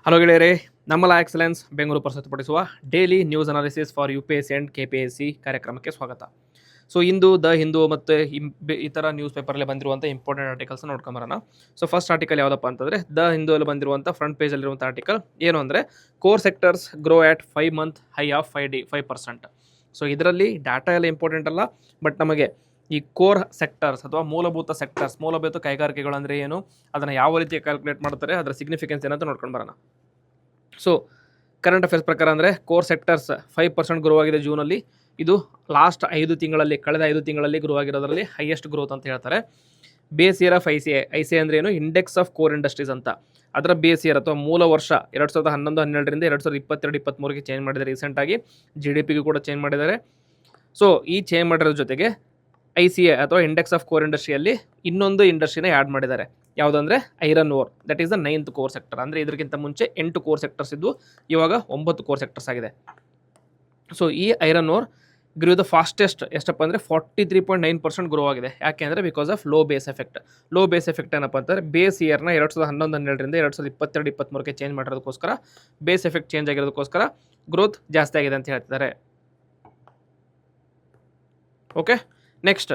Hello ಗೆಳೆಯರೇ, ನಮ್ಮಲ excellence Bengaluru ಪ್ರಸ್ತುತಪಡಿಸುವ daily news analysis for UPSC and KPSC ಕಾರ್ಯಕ್ರಮಕ್ಕೆ ಸ್ವಾಗತ. ಸೊ ಇಂದು ದ ಹಿಂದೂ ಮತ್ತು ಇತರ ನ್ಯೂಸ್ ಪೇಪರಲ್ಲಿ ಬಂದಿರುವಂಥ ಇಂಪಾರ್ಟೆಂಟ್ ಆರ್ಟಿಕಲ್ಸ್ ನೋಡ್ಕೊಂಬರೋಣ. ಸೊ ಫಸ್ಟ್ ಆರ್ಟಿಕಲ್ ಯಾವುದಪ್ಪ ಅಂತಂದರೆ ದ ಹಿಂದೂಲ್ಲಿ ಬಂದಿರುವಂಥ ಫ್ರಂಟ್ ಪೇಜಲ್ಲಿರುವಂಥ ಆರ್ಟಿಕಲ್ ಏನು ಅಂದರೆ core sectors grow at 5 month high of 5%. So ಇದರಲ್ಲಿ ಡಾಟಾ ಎಲ್ಲ ಇಂಪಾರ್ಟೆಂಟ್ ಅಲ್ಲ, ಬಟ್ ನಮಗೆ ಈ ಕೋರ್ ಸೆಕ್ಟರ್ಸ್ ಅಥವಾ ಮೂಲಭೂತ ಕೈಗಾರಿಕೆಗಳು ಅಂದರೆ ಏನು, ಅದನ್ನು ಯಾವ ರೀತಿ ಕ್ಯಾಲ್ಕುಲೇಟ್ ಮಾಡ್ತಾರೆ, ಅದರ ಸಿಗ್ನಿಫಿಕೆನ್ಸ್ ಏನಂತ ನೋಡ್ಕೊಂಡು ಬರೋಣ. ಸೊ ಕರೆಂಟ್ ಅಫೇರ್ಸ್ ಪ್ರಕಾರ ಅಂದರೆ ಕೋರ್ ಸೆಕ್ಟರ್ಸ್ 5% ಗ್ರೋ ಆಗಿದೆ ಜೂನಲ್ಲಿ. ಇದು ಲಾಸ್ಟ್ ಕಳೆದ 5 ತಿಂಗಳಲ್ಲಿ ಗ್ರೋ ಆಗಿರೋದ್ರಲ್ಲಿ ಹೈಯೆಸ್ಟ್ ಗ್ರೋತ್ ಅಂತ ಹೇಳ್ತಾರೆ. ಬೇಸ್ ಇಯರ್ ಆಫ್ ICI ಅಂದರೆ ಏನು, ಇಂಡೆಕ್ಸ್ ಆಫ್ ಕೋರ್ ಇಂಡಸ್ಟ್ರೀಸ್ ಅಂತ. ಅದರ ಬೇಸ್ ಇಯರ್ ಅಥವಾ ಮೂಲ ವರ್ಷ 2011-12ರಿಂದ 2022-23ಗೆ ಚೇಂಜ್ ಮಾಡಿದ್ದಾರೆ. ರೀಸೆಂಟಾಗಿ GDPಗೂ ಕೂಡ ಚೇಂಜ್ ಮಾಡಿದ್ದಾರೆ. ಸೊ ಈ ಚೇಂಜ್ ಮಾಡಿರೋದ್ರ ಜೊತೆಗೆ ICI ಅಥವಾ ಇಂಡೆಕ್ಸ್ ಆಫ್ ಕೋರ್ ಇಂಡಸ್ಟ್ರಿಯಲ್ಲಿ ಇನ್ನೊಂದು ಇಂಡಸ್ಟ್ರಿನ ಆ್ಯಡ್ ಮಾಡಿದ್ದಾರೆ. ಯಾವುದಂದರೆ iron ore. That is the 9th core sector. ಅಂದರೆ ಇದಕ್ಕಿಂತ ಮುಂಚೆ 8 ಕೋರ್ ಸೆಕ್ಟರ್ಸ್ ಇದ್ದು ಇವಾಗ 9 ಕೋರ್ ಸೆಕ್ಟರ್ಸ್ ಆಗಿದೆ. ಸೊ ಈ iron ore grow the fastest. ಎಷ್ಟಪ್ಪ ಅಂದರೆ 43.9% ಗ್ರೋ ಆಗಿದೆ. ಯಾಕೆ ಅಂದರೆ because of low base effect. Low base effect ಏನಪ್ಪ ಅಂತಂದರೆ ಬೇಸ್ ಇಯರ್ನ 2011-12ರಿಂದ 2022-23ಗೆ ಚೇಂಜ್ ಮಾಡಿರೋದಕ್ಕೋಸ್ಕರ, ಬೇಸ್ ಎಫೆಕ್ಟ್ ಚೇಂಜ್ ಆಗಿರೋದಕ್ಕೋಸ್ಕರ ಗ್ರೋತ್ ಜಾಸ್ತಿ ಆಗಿದೆ ಅಂತ ಹೇಳ್ತಿದ್ದಾರೆ. ಓಕೆ, ನೆಕ್ಸ್ಟ್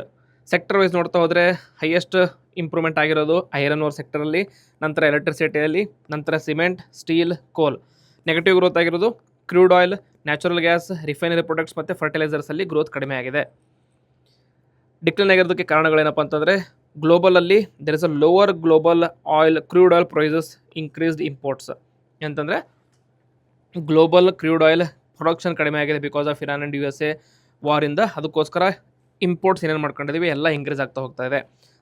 ಸೆಕ್ಟರ್ ವೈಸ್ ನೋಡ್ತಾ ಹೋದರೆ ಹೈಯೆಸ್ಟ್ ಇಂಪ್ರೂವ್ಮೆಂಟ್ ಆಗಿರೋದು ಐರನ್ ಓರ್ ಸೆಕ್ಟರಲ್ಲಿ, ನಂತರ ಎಲೆಕ್ಟ್ರಿಸಿಟಿಯಲ್ಲಿ, ನಂತರ cement, steel, coal. Negative growth ಆಗಿರೋದು crude oil, natural gas, refinery products ಮತ್ತು ಫರ್ಟಿಲೈಸರ್ಸಲ್ಲಿ ಗ್ರೋತ್ ಕಡಿಮೆ ಆಗಿದೆ. ಡಿಕ್ಲೈನ್ ಆಗಿರೋದಕ್ಕೆ ಕಾರಣಗಳೇನಪ್ಪ ಅಂತಂದರೆ ಗ್ಲೋಬಲಲ್ಲಿ there is a lower global crude oil prices increased imports. ಅಂತಂದರೆ ಗ್ಲೋಬಲ್ ಕ್ರೂಡ್ ಆಯಿಲ್ ಪ್ರೊಡಕ್ಷನ್ ಕಡಿಮೆ ಆಗಿದೆ because of Iran and USA ವಾರಿಂದ. ಅದಕ್ಕೋಸ್ಕರ ಇಂಪೋರ್ಟ್ಸ್ ಏನೇನು ಮಾಡ್ಕೊಂಡಿದ್ದೀವಿ ಎಲ್ಲ ಇಂಕ್ರೀಸ್ ಆಗ್ತಾ ಹೋಗ್ತಾ ಇದೆ.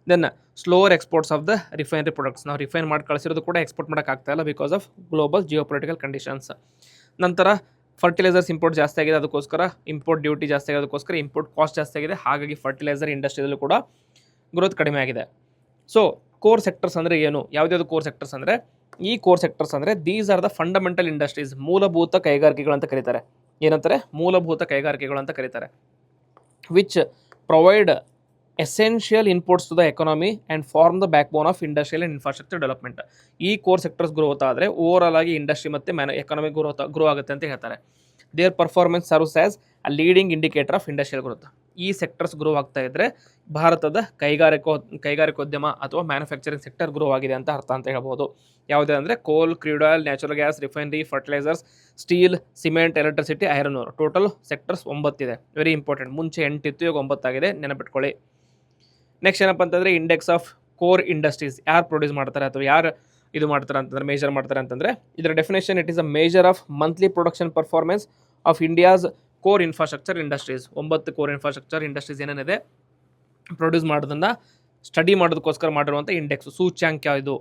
Then slower exports of the refinery products. ನಾವು ರಿಫೈನ್ ಮಾಡಿ ಕಳಿಸಿರೋದು ಕೂಡ ಎಕ್ಸ್ಪೋರ್ಟ್ ಮಾಡೋಕ್ಕಾಗ್ತಾ ಇಲ್ಲ ಬಿಕಾಸ್ ಆಫ್ ಗ್ಲೋಬಲ್ ಜಿಯೋಪೊಲಿಟಿಕಲ್ ಕಂಡೀಷನ್ಸ್. ನಂತರ ಫರ್ಟಿಲೈಸರ್ಸ್ ಇಂಪೋರ್ಟ್ ಜಾಸ್ತಿ ಆಗಿದೆ, ಅದಕ್ಕೋಸ್ಕರ ಇಂಪೋರ್ಟ್ ಡ್ಯೂಟಿ ಜಾಸ್ತಿ ಆಗೋದಕ್ಕೋಸ್ಕರ ಇಂಪೋರ್ಟ್ ಕಾಸ್ಟ್ ಜಾಸ್ತಿ ಆಗಿದೆ. ಹಾಗಾಗಿ ಫರ್ಟಿಲೈಸರ್ ಇಂಡಸ್ಟ್ರಿಯಲ್ಲೂ ಕೂಡ ಗ್ರೋತ್ ಕಡಿಮೆ ಆಗಿದೆ. ಸೊ ಕೋರ್ ಸೆಕ್ಟರ್ಸ್ ಅಂದರೆ ಏನು, ಯಾವುದ್ಯಾವುದು ಕೋರ್ ಸೆಕ್ಟರ್ಸ್ ಅಂದರೆ, ಈ ಕೋರ್ ಸೆಕ್ಟರ್ಸ್ ಅಂದರೆ these are the fundamental industries. ಮೂಲಭೂತ ಕೈಗಾರಿಕೆಗಳು ಅಂತ ಕರೀತಾರೆ. ಏನಂತಾರೆ, ಮೂಲಭೂತ ಕೈಗಾರಿಕೆಗಳು ಅಂತ ಕರೀತಾರೆ. Which provide essential inputs to the economy and form the backbone of industrial and infrastructure development. ಈ ಕೋರ್ ಸೆಕ್ಟರ್ಸ್ ಗ್ರೋತ್ ಆದರೆ ಓವರ್ ಆಗಿ ಇಂಡಸ್ಟ್ರಿ ಮತ್ತು ಎಕಾನಮಿ ಗ್ರೋ ಆಗುತ್ತೆ ಅಂತ ಹೇಳ್ತಾರೆ. Their performance serves as a leading indicator of industrial growth. ಈ sectors grow ಆಗ್ತಾ ಇದ್ದರೆ ಭಾರತದ ಕೈಗಾರಿಕೋದ್ಯಮ ಅಥವಾ ಮ್ಯಾನುಫ್ಯಾಕ್ಚರಿಂಗ್ ಸೆಕ್ಟರ್ ಗ್ರೋ ಆಗಿದೆ ಅಂತ ಅರ್ಥ ಅಂತ ಹೇಳ್ಬೋದು. ಯಾವುದೇ ಅಂದರೆ ಕೋಲ್, crude oil, natural gas, refinery, fertilisers, steel, cement, electricity, iron ore. Total sectors 9 ಇದೆ. Very important. ಮುಂಚೆ 8 ಇತ್ತು, ಈಗ 9 ಆಗಿದೆ, ನೆನಪಿಟ್ಕೊಳ್ಳಿ. ನೆಕ್ಸ್ಟ್ ಏನಪ್ಪ ಅಂತಂದರೆ ಇಂಡೆಕ್ಸ್ ಆಫ್ ಕೋರ್ ಇಂಡಸ್ಟ್ರೀಸ್. ಯಾರು ಪ್ರೊಡ್ಯೂಸ್ ಮಾಡ್ತಾರೆ ಅಥವಾ ಯಾರು ಇದು ಮಾಡ್ತಾರೆ ಅಂತಂದರೆ, ಮೇಜರ್ ಮಾಡ್ತಾರೆ ಅಂತಂದರೆ, ಇದರ definition it is a measure of monthly production performance of India's core infrastructure industries. 9 core infrastructure industries ಏನೇನಿದೆ ಪ್ರೊಡ್ಯೂಸ್ ಮಾಡೋದನ್ನು ಸ್ಟಡಿ ಮಾಡೋದಕ್ಕೋಸ್ಕರ ಮಾಡಿರುವಂಥ ಇಂಡೆಕ್ಸ್ ಸೂಚ್ಯಾಂಕ. ಇದು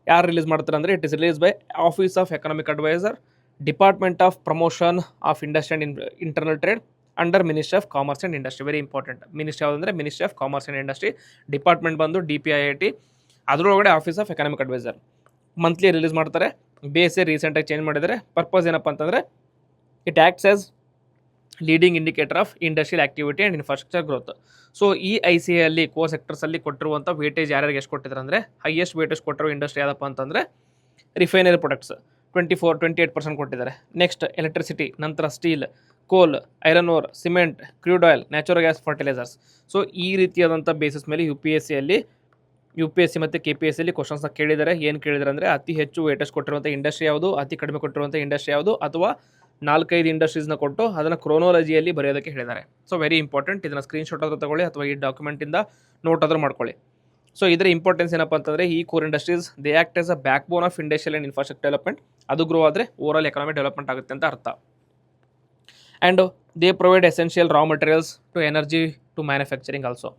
ಯಾರು ರಿಲೀಸ್ ಮಾಡ್ತಾರೆ ಅಂದರೆ, it is release by office of economic adviser, department of promotion of industry and internal trade under ministry of commerce and industry. Very important. Ministry ಯಾವುದಂದರೆ ministry of commerce and industry. Department ಬಂದು DPIIT, ಅದರೊಳಗಡೆ office of economic Adviser. Monthly release ಮಾಡ್ತಾರೆ. ಬೇಸೇ ರೀಸೆಂಟಾಗಿ change ಮಾಡಿದ್ದಾರೆ. Purpose ಏನಪ್ಪ ಅಂತಂದರೆ it acts as leading indicator of industrial activity and infrastructure growth. So ಈ ICIಯಲ್ಲಿ ಕೋರ್ ಸೆಕ್ಟರ್ಸಲ್ಲಿ ಕೊಟ್ಟಿರುವಂಥ ವೇಟೇಜ್ ಯಾರ್ಯಾರಿಗೆ ಎಷ್ಟು ಕೊಟ್ಟಿದ್ದಾರೆ ಅಂದರೆ, ಹೈಯೆಸ್ಟ್ ವೇಟೇಜ್ ಕೊಟ್ಟಿರೋ ಇಂಡಸ್ಟ್ರಿ ಯಾವುದಪ್ಪ ಅಂತಂದರೆ ರಿಫೈನರಿ ಪ್ರಾಡಕ್ಟ್ಸ್ 28% ಕೊಟ್ಟಿದ್ದಾರೆ. ನೆಕ್ಸ್ಟ್ ಎಲೆಕ್ಟ್ರಿಸಿಟಿ, ನಂತರ ಸ್ಟೀಲ್, ಕೋಲ್, iron ore, cement, crude oil, natural gas, fertilisers. So ಈ ರೀತಿಯಾದಂಥ ಬೇಸಿಸ್ ಮೇಲೆ UPSC ಮತ್ತು KPSCಯಲ್ಲಿ ಕ್ವಶನ್ಸ್ನ ಕೇಳಿದ್ದಾರೆ. ಏನು ಕೇಳಿದ್ದಾರೆ ಅಂದರೆ, ಅತಿ ಹೆಚ್ಚು ವೇಟೇಜ್ ಕೊಟ್ಟಿರುವಂಥ ಇಂಡಸ್ಟ್ರಿ ಯಾವುದು, ಅತಿ ಕಡಿಮೆ ಕೊಟ್ಟಿರುವಂಥ ಇಂಡಸ್ಟ್ರಿ ಯಾವುದು, ಅಥವಾ 4-5 ಇಂಡಸ್ಟ್ರೀಸ್ನ ಕೊಟ್ಟು ಅದನ್ನು ಕ್ರೋನಾಲಜಿಯಲ್ಲಿ ಬರೆಯೋದಕ್ಕೆ ಹೇಳಿದ್ದಾರೆ. So very important. ಇದನ್ನು ಸ್ಕ್ರೀನ್ಶಾಟ್ ಆದರೂ ತಗೊಳ್ಳಿ ಅಥವಾ ಈ ಡಾಕ್ಯುಮೆಂಟಿಂದ ನೋಟ್ ಆದರೂ ಮಾಡ್ಕೊಳ್ಳಿ. ಸೊ ಇದರ ಇಂಪಾರ್ಟೆನ್ಸ್ ಏನಪ್ಪ ಅಂತಂದರೆ, ಈ core industries they act as a backbone of industrial and infrastructure development. ಅದು ಗ್ರೋ ಆದರೆ ಓವರಾಲ್ ಎಕನಾಮಿ ಡೆವಲಪ್ಮೆಂಟ್ ಆಗುತ್ತೆ ಅಂತ ಅರ್ಥ. And they provide essential raw materials to energy to manufacturing also.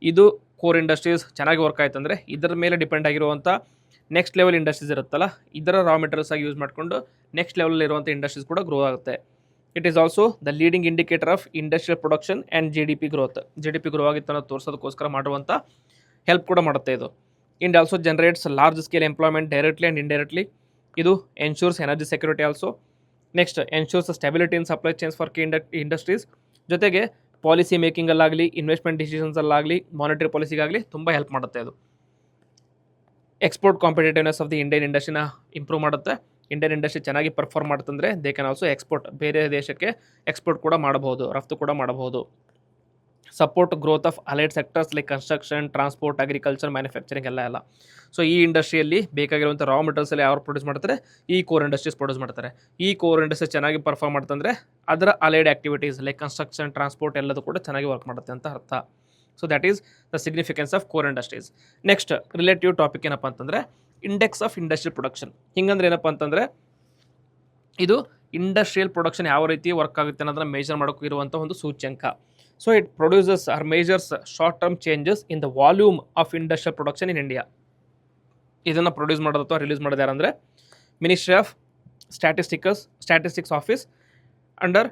ಇದು ಕೋರ್ ಇಂಡಸ್ಟ್ರೀಸ್ ಚೆನ್ನಾಗಿ ವರ್ಕ್ ಆಯ್ತು ಅಂದರೆ ಇದರ ಮೇಲೆ ಡಿಪೆಂಡ್ ಆಗಿರುವಂಥ ನೆಕ್ಸ್ಟ್ ಲೆವೆಲ್ ಇಂಡಸ್ಟ್ರೀಸ್ ಇರುತ್ತಲ್ಲ, ಇದರ ರಾ ಮೆಟೀರಿಯಲ್ಸ್ ಆಗಿ ಯೂಸ್ ಮಾಡಿಕೊಂಡು ನೆಕ್ಸ್ಟ್ ಲೆವೆಲ್ ಇರುವಂಥ ಇಂಡಸ್ಟ್ರೀಸ್ ಕೂಡ ಗ್ರೋ ಆಗುತ್ತೆ. It is also the leading indicator of industrial production and GDP growth. GDP grow ಆಗಿತ್ತು ಅನ್ನೋದು ತೋರಿಸೋದಕ್ಕೋಸ್ಕರ ಮಾಡುವಂಥ ಹೆಲ್ಪ್ ಕೂಡ ಮಾಡುತ್ತೆ ಇದು. And also generates large scale employment directly and indirectly. ಇದು ensures energy security also. Next ensures stability in supply chains for key industries. ಜೊತೆಗೆ policy ಮೇಕಿಂಗಲ್ಲಾಗಲಿ, ಇನ್ವೆಸ್ಟ್ಮೆಂಟ್ ಡಿಸಿಷನ್ಸಲ್ಲಾಗಲಿ, ಮಾನಿಟರಿ ಪಾಲಿಸಿಗಾಗಲಿ ತುಂಬ ಹೆಲ್ಪ್ ಮಾಡುತ್ತೆ ಇದು. Export competitiveness of the Indian ಇಂಡಸ್ಟ್ರಿನ improve ಮಾಡುತ್ತೆ. ಇಂಡಿಯನ್ ಇಂಡಸ್ಟ್ರಿ ಚೆನ್ನಾಗಿ ಪರ್ಫಾರ್ಮ್ ಮಾಡ್ತಂದರೆ ದೇ ಕ್ಯಾನ್ ಆಲ್ಸೋ ಎಕ್ಸ್ಪೋರ್ಟ್, ಬೇರೆ ದೇಶಕ್ಕೆ ಎಕ್ಸ್ಪೋರ್ಟ್ ಕೂಡ ಮಾಡಬಹುದು, ರಫ್ತು ಕೂಡ ಮಾಡಬಹುದು. Support growth of allied sectors like construction, transport, agriculture, manufacturing ಎಲ್ಲ. ಸೊ ಈ ಇಂಡಸ್ಟ್ರಿಯಲ್ಲಿ ಬೇಕಾಗಿರುವಂಥ ರಾ ಮೆಟೀರಿಯಲ್ಸ್ ಎಲ್ಲ ಯಾರು ಪ್ರೊಡ್ಯೂಸ್ ಮಾಡ್ತಾರೆ, ಈ ಕೋರ್ ಇಂಡಸ್ಟ್ರೀಸ್ ಪ್ರೊಡ್ಯೂಸ್ ಮಾಡ್ತಾರೆ. ಈ ಕೋರ್ ಇಂಡಸ್ಟ್ರಿ ಚೆನ್ನಾಗಿ ಪರ್ಫಾರ್ಮ್ ಮಾಡ್ತಂದರೆ ಅದರ allied activities like construction, transport ಎಲ್ಲದೂ ಕೂಡ ಚೆನ್ನಾಗಿ ವರ್ಕ್ ಮಾಡುತ್ತೆ ಅಂತ ಅರ್ಥ. So that is the significance of core industries. Next relative topic ಏನಪ್ಪ ಅಂತಂದರೆ ಇಂಡೆಕ್ಸ್ ಆಫ್ ಇಂಡಸ್ಟ್ರಿಯಲ್ ಪ್ರೊಡಕ್ಷನ್. ಹಿಂಗಂದ್ರೆ ಏನಪ್ಪ ಅಂತಂದರೆ ಇದು ಇಂಡಸ್ಟ್ರಿಯಲ್ ಪ್ರೊಡಕ್ಷನ್ ಯಾವ ರೀತಿ ವರ್ಕ್ ಆಗುತ್ತೆ ಅನ್ನೋದನ್ನ ಮೇಜರ್ ಮಾಡೋಕೆ ಇರುವಂಥ ಒಂದು ಸೂಚ್ಯಂಕ. So it produces or measures short term changes in the volume of industrial production in India. ಇದನ್ನು ಪ್ರೊಡ್ಯೂಸ್ ಮಾಡೋದು ಅಥವಾ ರಿಲೀಸ್ ಮಾಡೋದು ಯಾರಂದರೆ ministry of statistics office under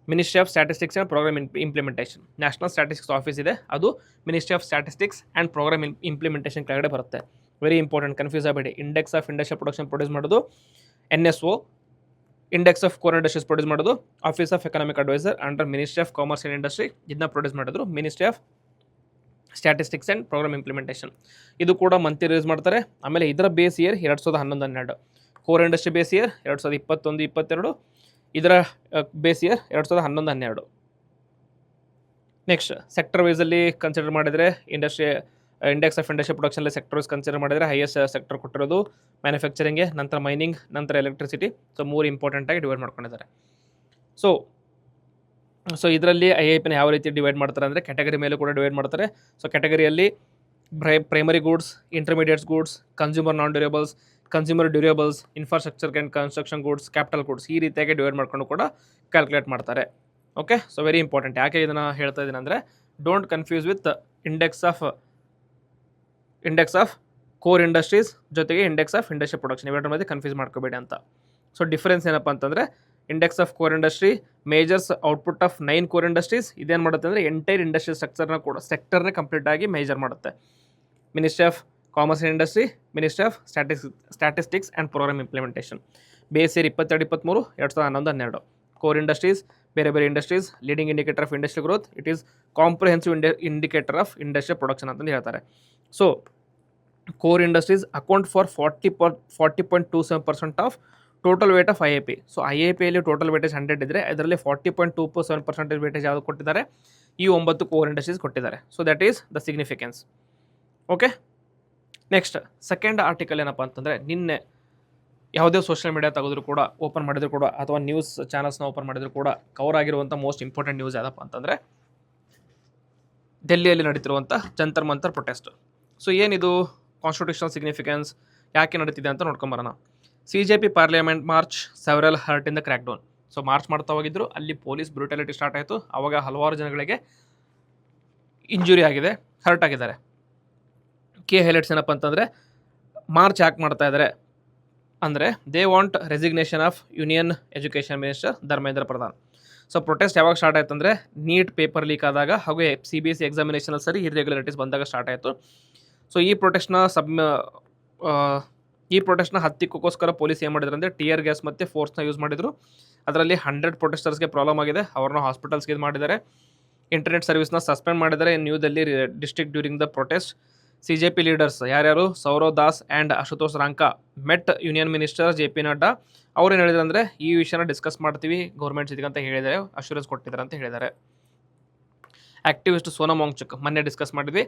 ministry of statistics and programme implementation. National statistics office ಇದೆ, ಅದು ministry of statistics and programme implementation ಕೆಳಗಡೆ ಬರುತ್ತೆ. Very important, confuse ಆಗಬೇಡಿ. Index of industrial production produce ಮಾಡೋದು NSO, index of core industries produce ಮಾಡೋದು office of economic adviser under ministry of commerce and industry. ಇದನ್ನ produce ಮಾಡಿದ್ರು ministry of statistics and programme implementation. ಇದು ಕೂಡ monthly release ಮಾಡ್ತಾರೆ. ಆಮೇಲೆ ಇದರ base year 2011-12, core industry base year 2021-22, ಇದರ base year 2011-12. Next sector ವೈಸಲ್ಲಿ ಕನ್ಸಿಡರ್ ಮಾಡಿದರೆ ಇಂಡೆಕ್ಸ್ ಆಫ್ ಇಂಡಸ್ಟ್ರಿ ಪ್ರೊಡಕ್ಷನಲ್ಲಿ ಸೆಕ್ಟರ್ ವೈಸ್ ಕನ್ಸಿಡರ್ ಮಾಡಿದರೆ ಹೈಯೆಸ್ಟ್ ಸೆಕ್ಟರ್ ಕೊಟ್ಟಿರೋದು ಮ್ಯಾನುಫ್ಯಾಕ್ಚರಿಂಗ್ಗೆ, ನಂತರ ಮೈನಿಂಗ್, ನಂತರ ಎಲೆಕ್ಟ್ರಿಸಿಟಿ. ಸೊ 3 ಇಂಪಾರ್ಟೆಂಟಾಗಿ ಡಿವೈಡ್ ಮಾಡ್ಕೊಂಡಿದ್ದಾರೆ. ಸೊ ಇದರಲ್ಲಿ IIPನ ಯಾವ ರೀತಿ ಡಿವೈಡ್ ಮಾಡ್ತಾರೆ ಅಂದರೆ ಕ್ಯಾಟಗರಿ ಮೇಲೂ ಕೂಡ ಡಿವೈಡ್ ಮಾಡ್ತಾರೆ. ಸೊ ಕ್ಯಾಟಗರಿಯಲ್ಲಿ primary goods, intermediates goods, consumer non durables, consumer durables, infrastructure and construction goods, capital goods, ಈ ರೀತಿಯಾಗಿ ಡಿವೈಡ್ ಮಾಡ್ಕೊಂಡು ಕೂಡ ಕ್ಯಾಲ್ಕುಲೇಟ್ ಮಾಡ್ತಾರೆ. Okay, so very important. ಯಾಕೆ ಇದನ್ನು ಹೇಳ್ತಾ ಇದ್ದೀನಿ ಅಂದರೆ don't confuse with index of core industries ಜೊತೆಗೆ ಇಂಡೆಕ್ಸ್ ಆಫ್ ಇಂಡಸ್ಟ್ರಿಯಲ್ ಪ್ರೊಡಕ್ಷನ್, ಇವೆರಡರ ಮಧ್ಯೆ ಕನ್ಫ್ಯೂಸ್ ಮಾಡ್ಕೋಬೇಡಿ ಅಂತ. ಸೊ ಡಿಫರೆನ್ಸ್ ಏನಪ್ಪ ಅಂತಂದರೆ index of core industry measures output of 9 core industries. ಇದೇನು ಮಾಡುತ್ತೆ ಅಂದರೆ ಎಂಟೈರ್ ಇಂಡಸ್ಟ್ರಿಯಲ್ ಸೆಕ್ಟರ್ನ ಕಂಪ್ಲೀಟ್ ಆಗಿ ಮೇಜರ್ ಮಾಡುತ್ತೆ. Ministry of commerce and industry, ministry of statistics and programme implementation. Base year 22-23, 2011-12. Core industries, ಬೇರೆ ಬೇರೆ industries, leading indicator of industry growth, it is comprehensive indicator of industrial production ಅಂತಂದು ಹೇಳ್ತಾರೆ. So core industries account for 40.27% of total weight of IIP. So IIPಯಲ್ಲಿ total weightage 100 ಇದ್ದರೆ ಅದರಲ್ಲಿ 40.27% weightage ಯಾವುದು ಕೊಟ್ಟಿದ್ದಾರೆ, ಈ 9 ಕೋರ್ ಇಂಡಸ್ಟ್ರೀಸ್ ಕೊಟ್ಟಿದ್ದಾರೆ. So that is the significance. Okay, next second article ಏನಪ್ಪ ಅಂತಂದರೆ ನಿನ್ನೆ ಯಾವುದೇ ಸೋಷಿಯಲ್ ಮೀಡಿಯಾ ತೆಗೆದ್ರು ಕೂಡ, ಓಪನ್ ಮಾಡಿದ್ರು ಕೂಡ, ಅಥವಾ ನ್ಯೂಸ್ ಚಾನಲ್ಸ್ನ ಓಪನ್ ಮಾಡಿದ್ರು ಕೂಡ ಕವರ್ ಆಗಿರುವಂಥ ಮೋಸ್ಟ್ ಇಂಪಾರ್ಟೆಂಟ್ ನ್ಯೂಸ್ ಯಾವುದಪ್ಪ ಅಂತಂದರೆ ಡೆಲ್ಲಿಯಲ್ಲಿ ನಡೀತಿರುವಂಥ ಜಂತರ್ ಮಂತರ್ ಪ್ರೊಟೆಸ್ಟ್. ಸೊ ಏನಿದು ಕಾನ್ಸ್ಟಿಟ್ಯೂಷನಲ್ ಸಿಗ್ನಿಫಿಕೆನ್ಸ್, ಯಾಕೆ ನಡೀತಿದೆ ಅಂತ ನೋಡ್ಕೊಂಬರೋಣ. CJP parliament March several hurt in the crack down. So March ಮಾಡ್ತಾ ಹೋಗಿದ್ರು, ಅಲ್ಲಿ ಪೊಲೀಸ್ ಬ್ರೂಟಾಲಿಟಿ ಸ್ಟಾರ್ಟ್ ಆಯಿತು. ಆವಾಗ ಹಲವಾರು ಜನಗಳಿಗೆ ಇಂಜುರಿ ಆಗಿದೆ, ಹರ್ಟ್ ಆಗಿದ್ದಾರೆ. ಹೈಲೈಟ್ಸ್ ಏನಪ್ಪ ಅಂತಂದರೆ ಮಾರ್ಚ್ ಯಾಕೆ ಮಾಡ್ತಾ ಇದ್ದಾರೆ ಅಂದರೆ they want resignation of union education minister Dharmendra Pradhan. So protest ಯಾವಾಗ ಸ್ಟಾರ್ಟ್ ಆಯಿತು ಅಂದರೆ ನೀಟ್ ಪೇಪರ್ ಲೀಕ್ ಆದಾಗ ಹಾಗೂ CBSE ಎಕ್ಸಾಮಿನೇಷನಲ್ಲಿ ಸರಿ ಇರ್ರೆಗ್ಯುಲಾರಿಟೀಸ್ ಬಂದಾಗ ಸ್ಟಾರ್ಟ್ ಆಯಿತು. ಸೊ ಈ ಪ್ರೊಟೆಸ್ಟ್ನ ಹತ್ತಿಕ್ಕೋಸ್ಕರ ಪೊಲೀಸ್ ಏನು ಮಾಡಿದ್ರು ಅಂದರೆ ಟಿಯರ್ ಗ್ಯಾಸ್ ಮತ್ತು ಫೋರ್ಸ್ನ ಯೂಸ್ ಮಾಡಿದರು. ಅದರಲ್ಲಿ 100 ಪ್ರೊಟೆಸ್ಟರ್ಸ್ಗೆ ಪ್ರಾಬ್ಲಮ್ ಆಗಿದೆ, ಅವ್ರನ್ನ ಹಾಸ್ಪಿಟಲ್ಸ್ಗೆ ಇದು ಮಾಡಿದ್ದಾರೆ. ಇಂಟರ್ನೆಟ್ ಸರ್ವಿಸ್ನ ಸಸ್ಪೆಂಡ್ ಮಾಡಿದ್ದಾರೆ new Delhi district during the protest. CJP leaders ಯಾರ್ಯಾರು, Saurav Das and Ashutosh Ranka met union minister JP Nadda. ಅವ್ರು ಏನು ಹೇಳಿದ್ರು ಅಂದರೆ ಈ ವಿಷಯನ ಡಿಸ್ಕಸ್ ಮಾಡ್ತೀವಿ ಗೌರ್ಮೆಂಟ್ ಜೊತೆಗೆ ಅಂತ ಹೇಳಿದ್ದಾರೆ, ಅಶ್ಯೂರೆನ್ಸ್ ಕೊಟ್ಟಿದ್ದಾರೆ ಅಂತ ಹೇಳಿದ್ದಾರೆ. ಆಕ್ಟಿವಿಸ್ಟ್ ಸೋನಮ್ ವಾಂಗ್ಚುಕ್ ಮೊನ್ನೆ ಡಿಸ್ಕಸ್ ಮಾಡಿದ್ವಿ,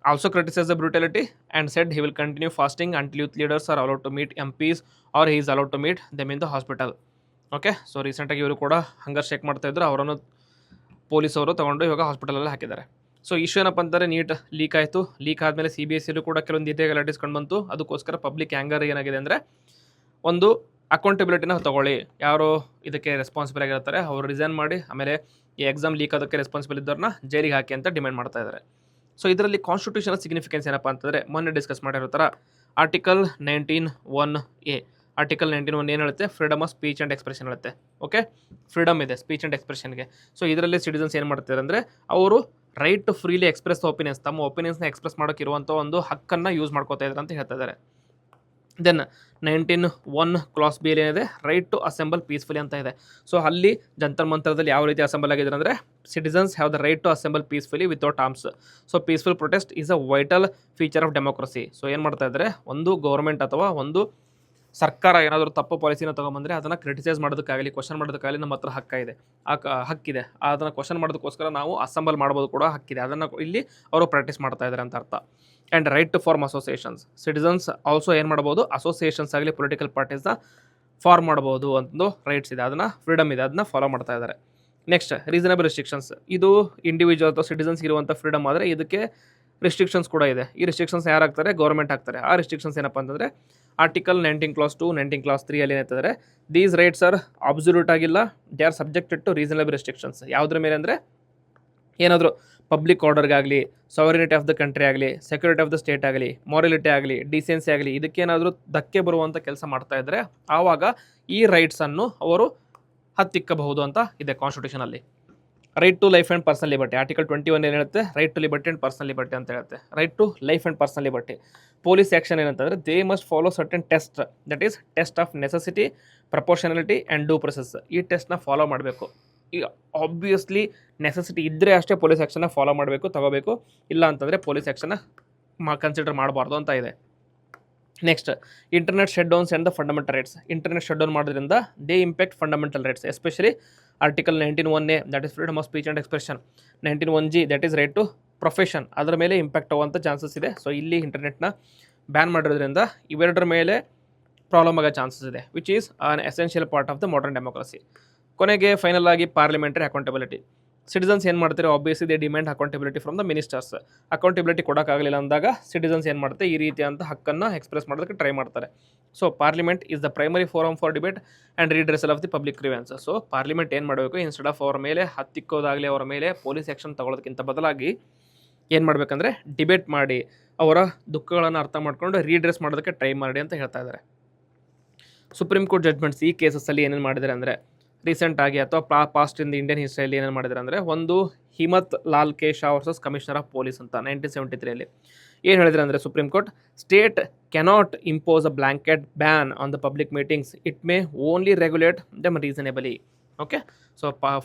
also criticized the brutality and said he will continue fasting until youth leaders are allowed to meet MPs or he is allowed to meet them in the hospital. Okay, so ರೀಸೆಂಟಾಗಿ ಇವರು ಕೂಡ ಹಂಗರ್ shake ಮಾಡ್ತಾಯಿದ್ರು, ಅವರನ್ನು ಪೊಲೀಸವರು ತೊಗೊಂಡು ಇವಾಗ ಹಾಸ್ಪಿಟಲಲ್ಲಿ ಹಾಕಿದ್ದಾರೆ. So issue ಏನಪ್ಪ ಅಂತಾರೆ, ನೀಟ್ ಲೀಕ್ ಆಯಿತು. ಲೀಕ್ ಆದಮೇಲೆ CBSEಲ್ಲೂ ಕೂಡ ಕೆಲವೊಂದು ಇರ್ರೆಗ್ಯುಲಾರಿಟೀಸ್ ಕಂಡು ಬಂತು. ಅದಕ್ಕೋಸ್ಕರ ಪಬ್ಲಿಕ್ ಆ್ಯಂಗರ್ ಏನಾಗಿದೆ ಅಂದರೆ ಒಂದು ಅಕೌಂಟಬಿಲಿಟಿನ ತೊಗೊಳ್ಳಿ, ಯಾರು ಇದಕ್ಕೆ ರೆಸ್ಪಾನ್ಸಿಬಲ್ ಆಗಿರ್ತಾರೆ ಅವರು ರಿಸೈನ್ ಮಾಡಿ, ಆಮೇಲೆ ಈ ಎಕ್ಸಾಮ್ ಲೀಕ್ ಆದಕ್ಕೆ ರೆಸ್ಪಾನ್ಸಿಬಲ್ ಇದ್ದವ್ರನ್ನ ಜೈಲಿಗೆ ಹಾಕಿ ಅಂತ ಡಿಮ್ಯಾಂಡ್ ಮಾಡ್ತಾ ಇದ್ದಾರೆ. ಸೊ ಇದರಲ್ಲಿ ಕಾನ್ಸ್ಟಿಟ್ಯೂಷನಲ್ ಸಿಗ್ನಿಫಿಕೆನ್ಸ್ ಏನಪ್ಪ ಅಂತಂದರೆ ಮೊನ್ನೆ ಡಿಸ್ಕಸ್ ಮಾಡಿರೋ ಥರ ಆರ್ಟಿಕಲ್ 19(1)(a). ಆರ್ಟಿಕಲ್ 19(1) ಏನು ಹೇಳುತ್ತೆ, freedom of speech and expression ಹೇಳುತ್ತೆ. ಓಕೆ, ಫ್ರೀಡಮ್ ಇದೆ ಸ್ಪೀಚ್ ಆ್ಯಂಡ್ ಎಕ್ಸ್ಪ್ರೆಷನ್ಗೆ. ಸೊ ಇದರಲ್ಲಿ ಸಿಟಿಸನ್ಸ್ ಏನು ಮಾಡ್ತಾರೆ ಅಂದರೆ ಅವರು right to freely express opinions, ತಮ್ಮ ಒಪಿನಿಯನ್ಸ್ನ ಎಕ್ಸ್ಪ್ರೆಸ್ ಮಾಡೋಕ್ಕಿರುವಂಥ ಒಂದು ಹಕ್ಕನ್ನು ಯೂಸ್ ಮಾಡ್ಕೋತಾ ಇದ್ದಾರೆ ಅಂತ ಹೇಳ್ತಾ ಇದ್ದಾರೆ. ದೆನ್ 19(1) ಕ್ಲಾಸ್ B ಏನಿದೆ, ರೈಟ್ ಟು ಅಸೆಂಬಲ್ ಪೀಸ್ಫುಲಿ ಅಂತ ಇದೆ. ಸೊ ಅಲ್ಲಿ ಜಂತರ್ ಮಂತರದಲ್ಲಿ ಯಾವ ರೀತಿ ಅಸೆಂಬಲ್ ಆಗಿದ್ದಾರೆ ಅಂದರೆ citizens have the right to assemble peacefully without arms. So peaceful protest is a vital feature of democracy. So ಏನು ಮಾಡ್ತಾ ಇದ್ದಾರೆ, ಒಂದು ಗೌರ್ಮೆಂಟ್ ಅಥವಾ ಒಂದು ಸರ್ಕಾರ ಏನಾದರೂ ತಪ್ಪು ಪಾಲಿಸಿನ ತೊಗೊಂಬಂದರೆ ಅದನ್ನು ಕ್ರಿಟಿಸೈಸ್ ಮಾಡೋದಕ್ಕಾಗಲಿ ಕ್ವಶನ್ ಮಾಡೋದಕ್ಕಾಗಲಿ ನಮ್ಮ ಹತ್ರ ಹಕ್ಕಿದೆ. ಹಕ್ಕಿದೆ. ಅದನ್ನು ಕ್ವಶನ್ ಮಾಡೋದಕ್ಕೋಸ್ಕರ ನಾವು ಅಸೆಂಬಲ್ ಮಾಡ್ಬೋದು ಕೂಡ ಹಕ್ಕಿದೆ. ಅದನ್ನು ಇಲ್ಲಿ ಅವರು ಪ್ರಾಕ್ಟೀಸ್ ಮಾಡ್ತಾ ಇದ್ದಾರೆ ಅಂತ ಅರ್ಥ. And right to form associations. Citizens also ಏನು ಮಾಡ್ಬೋದು, ಅಸೋಸಿಯೇಷನ್ಸ್ ಆಗಲಿ ಪೊಲಿಟಿಕಲ್ ಪಾರ್ಟೀಸ್ನ ಫಾರ್ಮ್ ಮಾಡ್ಬೋದು ಅಂತಂದು ರೈಟ್ಸ್ ಇದೆ. ಅದನ್ನು ಫ್ರೀಡಮ್ ಇದೆ, ಅದನ್ನ ಫಾಲೋ ಮಾಡ್ತಾ ಇದ್ದಾರೆ. Next reasonable restrictions. ಇದು ಇಂಡಿವಿಜುವಲ್ ಅಥವಾ ಸಿಟಿಸನ್ಸ್ ಇರುವಂಥ ಫ್ರೀಡಮ್ ಆದರೆ ಇದಕ್ಕೆ ರಿಸ್ಟ್ರಿಕ್ಷನ್ಸ್ ಕೂಡ ಇದೆ. ಈ ರಿಸ್ಟ್ರಿಕ್ಷನ್ಸ್ ಯಾರು ಹಾಕ್ತಾರೆ, ಗೌರ್ಮೆಂಟ್ ಹಾಕ್ತಾರೆ. ಆ ರಿಸ್ಟ್ರಿಕ್ಷನ್ಸ್ ಏನಪ್ಪ ಅಂತಂದರೆ ಆರ್ಟಿಕಲ್ 19 ಕ್ಲಾಸ್ 2, 19 ಕ್ಲಾಸ್ 3 ಅಲ್ಲಿ ಏನಂತಂದರೆ ದೀಸ್ ರೈಟ್ಸ್ ಆರ್ ಅಬ್ಸಲ್ಯೂಟ್ ಆಗಿಲ್ಲ, they are subjected to reasonable restrictions. ಯಾವುದ್ರ ಮೇಲೆ ಅಂದರೆ ಏನಾದರೂ ಪಬ್ಲಿಕ್ ಆರ್ಡರ್ಗಾಗಲಿ, ಸಾವರಿನಿಟಿ ಆಫ್ ದ ಕಂಟ್ರಿ ಆಗಲಿ, ಸೆಕ್ಯೂರಿಟಿ ಆಫ್ ದ ಸ್ಟೇಟ್ ಆಗಲಿ, ಮಾರಲಿಟಿ ಆಗಲಿ, ಡಿಸೆನ್ಸಿ ಆಗಲಿ, ಇದಕ್ಕೇನಾದರೂ ಧಕ್ಕೆ ಬರುವಂಥ ಕೆಲಸ ಮಾಡ್ತಾ ಇದ್ದರೆ ಆವಾಗ ಈ ರೈಟ್ಸನ್ನು ಅವರು ಹತ್ತಿಕ್ಕಬಹುದು ಅಂತ ಇದೆ ಕಾನ್ಸ್ಟಿಟ್ಯೂಷನಲ್ಲಿ. Right to life and personal liberty. Article 21 ಏನು ಹೇಳುತ್ತೆ, right to liberty and personal liberty ಅಂತ ಹೇಳುತ್ತೆ. Right to life and personal liberty. Police action ಏನಂತಂದರೆ they must follow certain test, that is test of necessity, proportionality and due process. ಈ ಟೆಸ್ಟ್ನ follow ಮಾಡಬೇಕು. ಈಗ obviously necessity ಇದ್ದರೆ ಅಷ್ಟೇ police ಆ್ಯಕ್ಷನ್ನ follow ಮಾಡಬೇಕು, ತಗೋಬೇಕು. ಇಲ್ಲ ಅಂತಂದರೆ ಪೊಲೀಸ್ ಆ್ಯಕ್ಷನ್ನ ಕನ್ಸಿಡರ್ ಮಾಡಬಾರ್ದು ಅಂತ ಇದೆ. Next internet shut downs and the fundamental rights. Internet shut down ಮಾಡೋದ್ರಿಂದ they impact fundamental rights, especially article 19(1)(a), that is freedom of speech and expression. 19(1)(g), that is right to profession, ಅದರ ಮೇಲೆ impact ಆಗುವಂಥ chances ಇದೆ. So ಇಲ್ಲಿ ಇಂಟರ್ನೆಟ್ನ ban ಮಾಡೋದ್ರಿಂದ ಇವೆರಡರ ಮೇಲೆ problem ಆಗೋ ಚಾನ್ಸಸ್ ಇದೆ, which is an essential part of the modern democracy. ಕೊನೆಗೆ ಫೈನಲ್ ಆಗಿ ಪಾರ್ಲಿಮೆಂಟರಿ ಅಕೌಂಟಬಿಲಿಟಿ. ಸಿಟಿಸನ್ಸ್ ಏನು ಮಾಡ್ತಾರೆ, obviously they demand accountability from the ministers. Accountability ಕೊಡೋಕ್ಕಾಗಲಿಲ್ಲ ಅಂದಾಗ ಸಿಟಿಸನ್ಸ್ ಏನು ಮಾಡ್ತಾರೆ, ಈ ರೀತಿಯಂಥ ಹಕ್ಕನ್ನು ಎಕ್ಸ್ಪ್ರೆಸ್ ಮಾಡೋದಕ್ಕೆ ಟ್ರೈ ಮಾಡ್ತಾರೆ. So parliament is the primary forum for debate and redressal of the public grievance. So parliament ಏನು ಮಾಡಬೇಕು, ಇನ್ಸ್ಟೆಡ್ ಆಫ್ ಅವ್ರ ಮೇಲೆ ಹತ್ತಿಕ್ಕೋದಾಗಲಿ ಅವರ ಮೇಲೆ ಪೊಲೀಸ್ ಆ್ಯಕ್ಷನ್ ತಗೊಳ್ಳೋದಕ್ಕಿಂತ ಬದಲಾಗಿ ಏನು ಮಾಡಬೇಕಂದ್ರೆ ಡಿಬೇಟ್ ಮಾಡಿ ಅವರ ದುಃಖಗಳನ್ನು ಅರ್ಥ ಮಾಡ್ಕೊಂಡು ರೀಡ್ರೆಸ್ ಮಾಡೋದಕ್ಕೆ ಟ್ರೈ ಮಾಡಿ ಅಂತ ಹೇಳ್ತಾ ಇದ್ದಾರೆ. ಸುಪ್ರೀಂ ಕೋರ್ಟ್ ಜಡ್ಜ್ಮೆಂಟ್ಸ್ ಈ ಕೇಸಸ್ಸಲ್ಲಿ ಏನೇನು ಮಾಡಿದ್ದಾರೆ ಅಂದರೆ ರೀಸೆಂಟಾಗಿ ಅಥವಾ ಪಾಸ್ಟ್ ಇನ್ ದಿ ಇಂಡಿಯನ್ ಹಿಸ್ಟ್ರಿಯಲ್ಲಿ ಏನೇನು ಮಾಡಿದ್ದಾರೆ ಅಂದರೆ, ಒಂದು Himmat Lal K Shah versus commissioner of police ಅಂತ 1973 ಏನು ಹೇಳಿದ್ರೆ ಅಂದರೆ supreme court, state cannot impose a blanket ban on the public meetings, it may only regulate them reasonably. Okay, so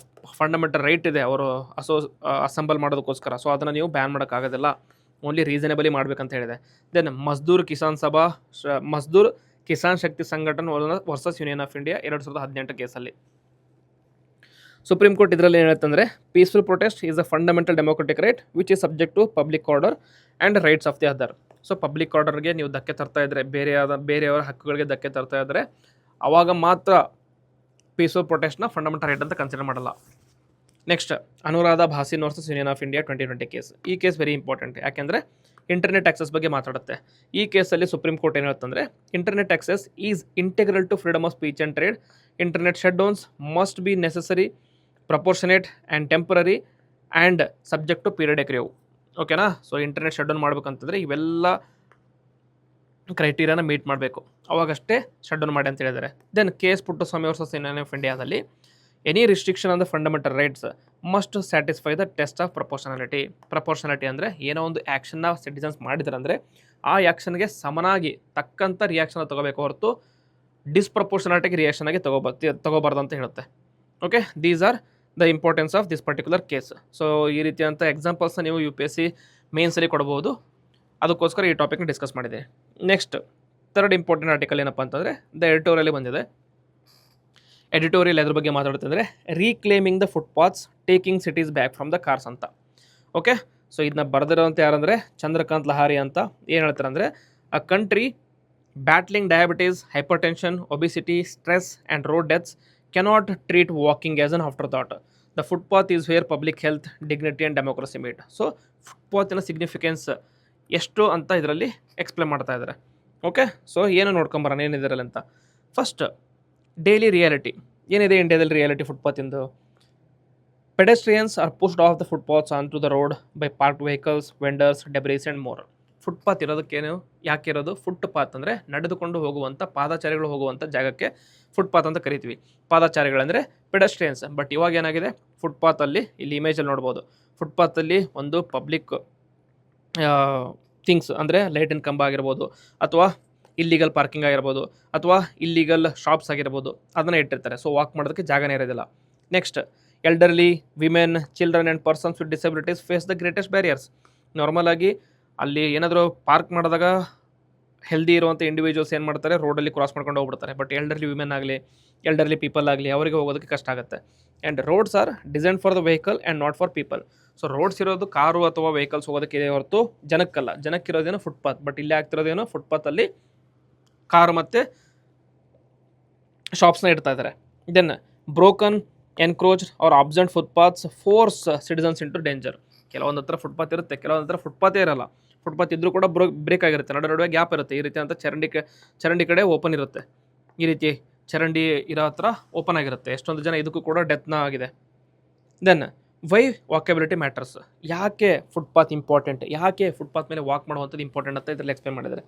fundamental right ಇದೆ ಅವರು ಅಸೆಂಬಲ್ ಮಾಡೋದಕ್ಕೋಸ್ಕರ, ಸೊ ಅದನ್ನು ನೀವು ಬ್ಯಾನ್ ಮಾಡೋಕ್ಕಾಗೋದಿಲ್ಲ, ಓನ್ಲಿ ರೀಸನೇಬಲಿ ಮಾಡಬೇಕಂತ ಹೇಳಿದೆ. Then Mazdoor Kisan Shakti Sangathan versus union of India 2018 ಕೇಸಲ್ಲಿ supreme court ಇದರಲ್ಲಿ ಏನು ಹೇಳುತ್ತಂದರೆ, peaceful protest is a fundamental democratic right which is subject to public order and rights of the other. So public ಆರ್ಡರ್ಗೆ ನೀವು ಧಕ್ಕೆ ತರ್ತಾ ಇದ್ದರೆ, ಬೇರೆಯವರ ಹಕ್ಕುಗಳಿಗೆ ಧಕ್ಕೆ ತರ್ತಾ ಇದ್ದರೆ ಆವಾಗ ಮಾತ್ರ ಪೀಸ್ಫುಲ್ ಪ್ರೊಟೆಸ್ಟ್ನ ಫಂಡಮೆಂಟಲ್ ರೈಟ್ ಅಂತ ಕನ್ಸಿಡರ್ ಮಾಡಲ್ಲ. Next Anuradha Bhasin versus union of India 2020 case. ಈ ಕೇಸ್ ವೆರಿ ಇಂಪಾರ್ಟೆಂಟ್, ಯಾಕೆಂದರೆ ಇಂಟರ್ನೆಟ್ ಆಕ್ಸೆಸ್ ಬಗ್ಗೆ ಮಾತಾಡುತ್ತೆ. ಈ ಕೇಸಲ್ಲಿ ಸುಪ್ರೀಂ ಕೋರ್ಟ್ ಏನು ಹೇಳುತ್ತಂದರೆ, internet access is integral to freedom of speech and trade. Internet shut downs must be necessary, proportionate and temporary and subject to periodic review. ಓಕೆನಾ? So internet shut down ಮಾಡಬೇಕಂತಂದರೆ ಇವೆಲ್ಲ ಕ್ರೈಟೀರಿಯಾನ ಮೀಟ್ ಮಾಡಬೇಕು, ಅವಾಗಷ್ಟೇ shut down ಮಾಡಿ ಅಂತ ಹೇಳಿದ್ದಾರೆ. Then case Puttaswamy versus union of ಇಂಡಿಯಾದಲ್ಲಿ any restriction on the fundamental rights must satisfy the test of proportionality. Proportionality ಅಂದರೆ ಏನೋ ಒಂದು ಆ್ಯಕ್ಷನ್ನ ಸಿಟಿಸನ್ಸ್ ಮಾಡಿದ್ದಾರೆ ಅಂದರೆ ಆ ಆ್ಯಕ್ಷನ್ಗೆ ಸಮನಾಗಿ ತಕ್ಕಂಥ ರಿಯಾಕ್ಷನ್ ತಗೋಬೇಕು ಹೊರತು ಡಿಸ್ಪ್ರಪೋರ್ಷನಾಲಿಟಿಗೆ ರಿಯಾಕ್ಷನ್ ಆಗಿ ತಗೋಬಾರ್ದು ಅಂತ ಹೇಳುತ್ತೆ. Okay, these are the importance of this particular case. So ಈ ರೀತಿಯಂಥ ಎಕ್ಸಾಂಪಲ್ಸ್ನ ನೀವು UPSC ಮೇನ್ಸಲ್ಲಿ ಕೊಡ್ಬೋದು, ಅದಕ್ಕೋಸ್ಕರ ಈ ಟಾಪಿಕ್ನ ಡಿಸ್ಕಸ್ ಮಾಡಿದೆ. ನೆಕ್ಸ್ಟ್ ಥರ್ಡ್ ಇಂಪಾರ್ಟೆಂಟ್ ಆರ್ಟಿಕಲ್ ಏನಪ್ಪ ಅಂತಂದರೆ ದ ಎಡಿಟೋರಿಯಲ್ಲಿ ಬಂದಿದೆ. ಎಡಿಟೋರಿಯಲ್ ಅದ್ರ ಬಗ್ಗೆ ಮಾತಾಡ್ತಿದ್ರೆ reclaiming the footpaths taking cities back from the cars ಅಂತ. ಓಕೆ, ಸೊ ಇದನ್ನ ಬರೆದಿರೋಂಥ ಯಾರಂದರೆ ಚಂದ್ರಕಾಂತ್ ಲಹಾರಿ ಅಂತ. ಏನು ಹೇಳ್ತಾರೆ ಅಂದರೆ, a country battling diabetes, hypertension, obesity, stress and road deaths cannot treat walking as an afterthought. The footpath is where public health, dignity and democracy meet. So ಫುಟ್ಪಾತಿನ significance ಎಷ್ಟು ಅಂತ ಇದರಲ್ಲಿ ಎಕ್ಸ್ಪ್ಲೇನ್ ಮಾಡ್ತಾ ಇದ್ದಾರೆ. Okay, so ಏನು ನೋಡ್ಕೊಂಬರೋಣ ಏನಿದಿರಲ್ಲ ಅಂತ. First daily reality ಏನಿದೆ ಇಂಡಿಯಾದಲ್ಲಿ ರಿಯಾಲಿಟಿ ಫುಟ್ಪಾತಿಂದು. Pedestrians are pushed off the footpaths on to the road by parked vehicles, vendors, debris and more. Footpath ಇರೋದಕ್ಕೇನು ಯಾಕೆ ಇರೋದು? ಫುಟ್ಪಾತ್ ಅಂದರೆ ನಡೆದುಕೊಂಡು ಹೋಗುವಂಥ, ಪಾದಚಾರಿಗಳು ಹೋಗುವಂಥ ಜಾಗಕ್ಕೆ ಫುಟ್ಪಾತ್ ಅಂತ ಕರಿತೀವಿ. ಪಾದಚಾರಿಗಳಂದರೆ ಪೆಡೆಸ್ಟ್ರಿಯನ್ಸ್. ಬಟ್ ಇವಾಗ ಏನಾಗಿದೆ, ಫುಟ್ಪಾತಲ್ಲಿ ಇಲ್ಲಿ ಇಮೇಜಲ್ಲಿ ನೋಡ್ಬೋದು, ಫುಟ್ಪಾತಲ್ಲಿ ಒಂದು ಪಬ್ಲಿಕ್ ಥಿಂಗ್ಸ್ ಅಂದರೆ ಲೈಟಿನ ಕಂಬ ಆಗಿರ್ಬೋದು, ಅಥವಾ ಇಲ್ಲಿಗಲ್ ಪಾರ್ಕಿಂಗ್ ಆಗಿರ್ಬೋದು, ಅಥವಾ ಇಲ್ಲಿಗಲ್ ಶಾಪ್ಸ್ ಆಗಿರ್ಬೋದು, ಅದನ್ನು ಇಟ್ಟಿರ್ತಾರೆ. ಸೊ ವಾಕ್ ಮಾಡೋದಕ್ಕೆ ಜಾಗನೇ ಇರೋದಿಲ್ಲ. Next elderly, women, children and persons with disabilities face the greatest barriers. ನಾರ್ಮಲಾಗಿ ಅಲ್ಲಿ ಏನಾದರೂ ಪಾರ್ಕ್ ಮಾಡಿದಾಗ ಹೆಲ್ದಿ ಇರುವಂಥ ಇಂಡಿವಿಜುವಲ್ಸ್ ಏನು ಮಾಡ್ತಾರೆ, ರೋಡಲ್ಲಿ ಕ್ರಾಸ್ ಮಾಡ್ಕೊಂಡು ಹೋಗ್ಬಿಡ್ತಾರೆ. ಬಟ್ ಎಲ್ಡರ್ಲಿ ವಿಮೆನ್ ಆಗಲಿ, ಎಲ್ಡರ್ಲಿ ಪೀಪಲ್ ಆಗಲಿ, ಅವರಿಗೆ ಹೋಗೋದಕ್ಕೆ ಕಷ್ಟ ಆಗುತ್ತೆ. And roads R design for the vehicle and not for people. So roads ಇರೋದು ಕಾರು ಅಥವಾ ವೆಹಿಕಲ್ಸ್ ಹೋಗೋದಕ್ಕೆ ಇದೆ ಹೊರತು ಜನಕ್ಕಲ್ಲ. ಜನಕ್ಕಿರೋದೇನೋ ಫುಟ್ಪಾತ್. ಬಟ್ ಇಲ್ಲಿ ಆಗ್ತಿರೋದೇನೋ ಫುಟ್ಪಾತಲ್ಲಿ ಕಾರು ಮತ್ತು ಶಾಪ್ಸ್ನ ಇಡ್ತಾ ಇದ್ದಾರೆ. Then broken, encroached or absent footpaths force citizens into danger. ಕೆಲವೊಂದು ಹತ್ರ ಫುಟ್ಪಾತ್ ಇರುತ್ತೆ, ಕೆಲವೊಂದು ಹತ್ರ ಫುಟ್ಪಾತೇ ಇರಲ್ಲ. ಫುಟ್ಪಾತ್ ಇದ್ರೂ ಕೂಡ ಬ್ರೇಕ್ ಆಗಿರುತ್ತೆ, ನಡುವೆ ಗ್ಯಾಪ್ ಇರುತ್ತೆ. ಈ ರೀತಿ ಅಂತ ಚರಂಡಿ ಕಡೆ ಓಪನ್ ಇರುತ್ತೆ. ಈ ರೀತಿ ಚರಂಡಿ ಇರೋ ಹತ್ರ ಓಪನ್ ಆಗಿರುತ್ತೆ. ಎಷ್ಟೊಂದು ಜನ ಇದಕ್ಕೂ ಕೂಡ ಡೆತ್ನ ಆಗಿದೆ. Then why walkability matters. ಯಾಕೆ ಫುಟ್ಪಾತ್ ಇಂಪಾರ್ಟೆಂಟ್, ಯಾಕೆ ಫುಟ್ಪಾತ್ ಮೇಲೆ ವಾಕ್ ಮಾಡುವಂಥದ್ದು ಇಂಪಾರ್ಟೆಂಟ್ ಅಂತ ಇದರಲ್ಲಿ ಎಕ್ಸ್ಪ್ಲೇನ್ ಮಾಡಿದ್ದಾರೆ.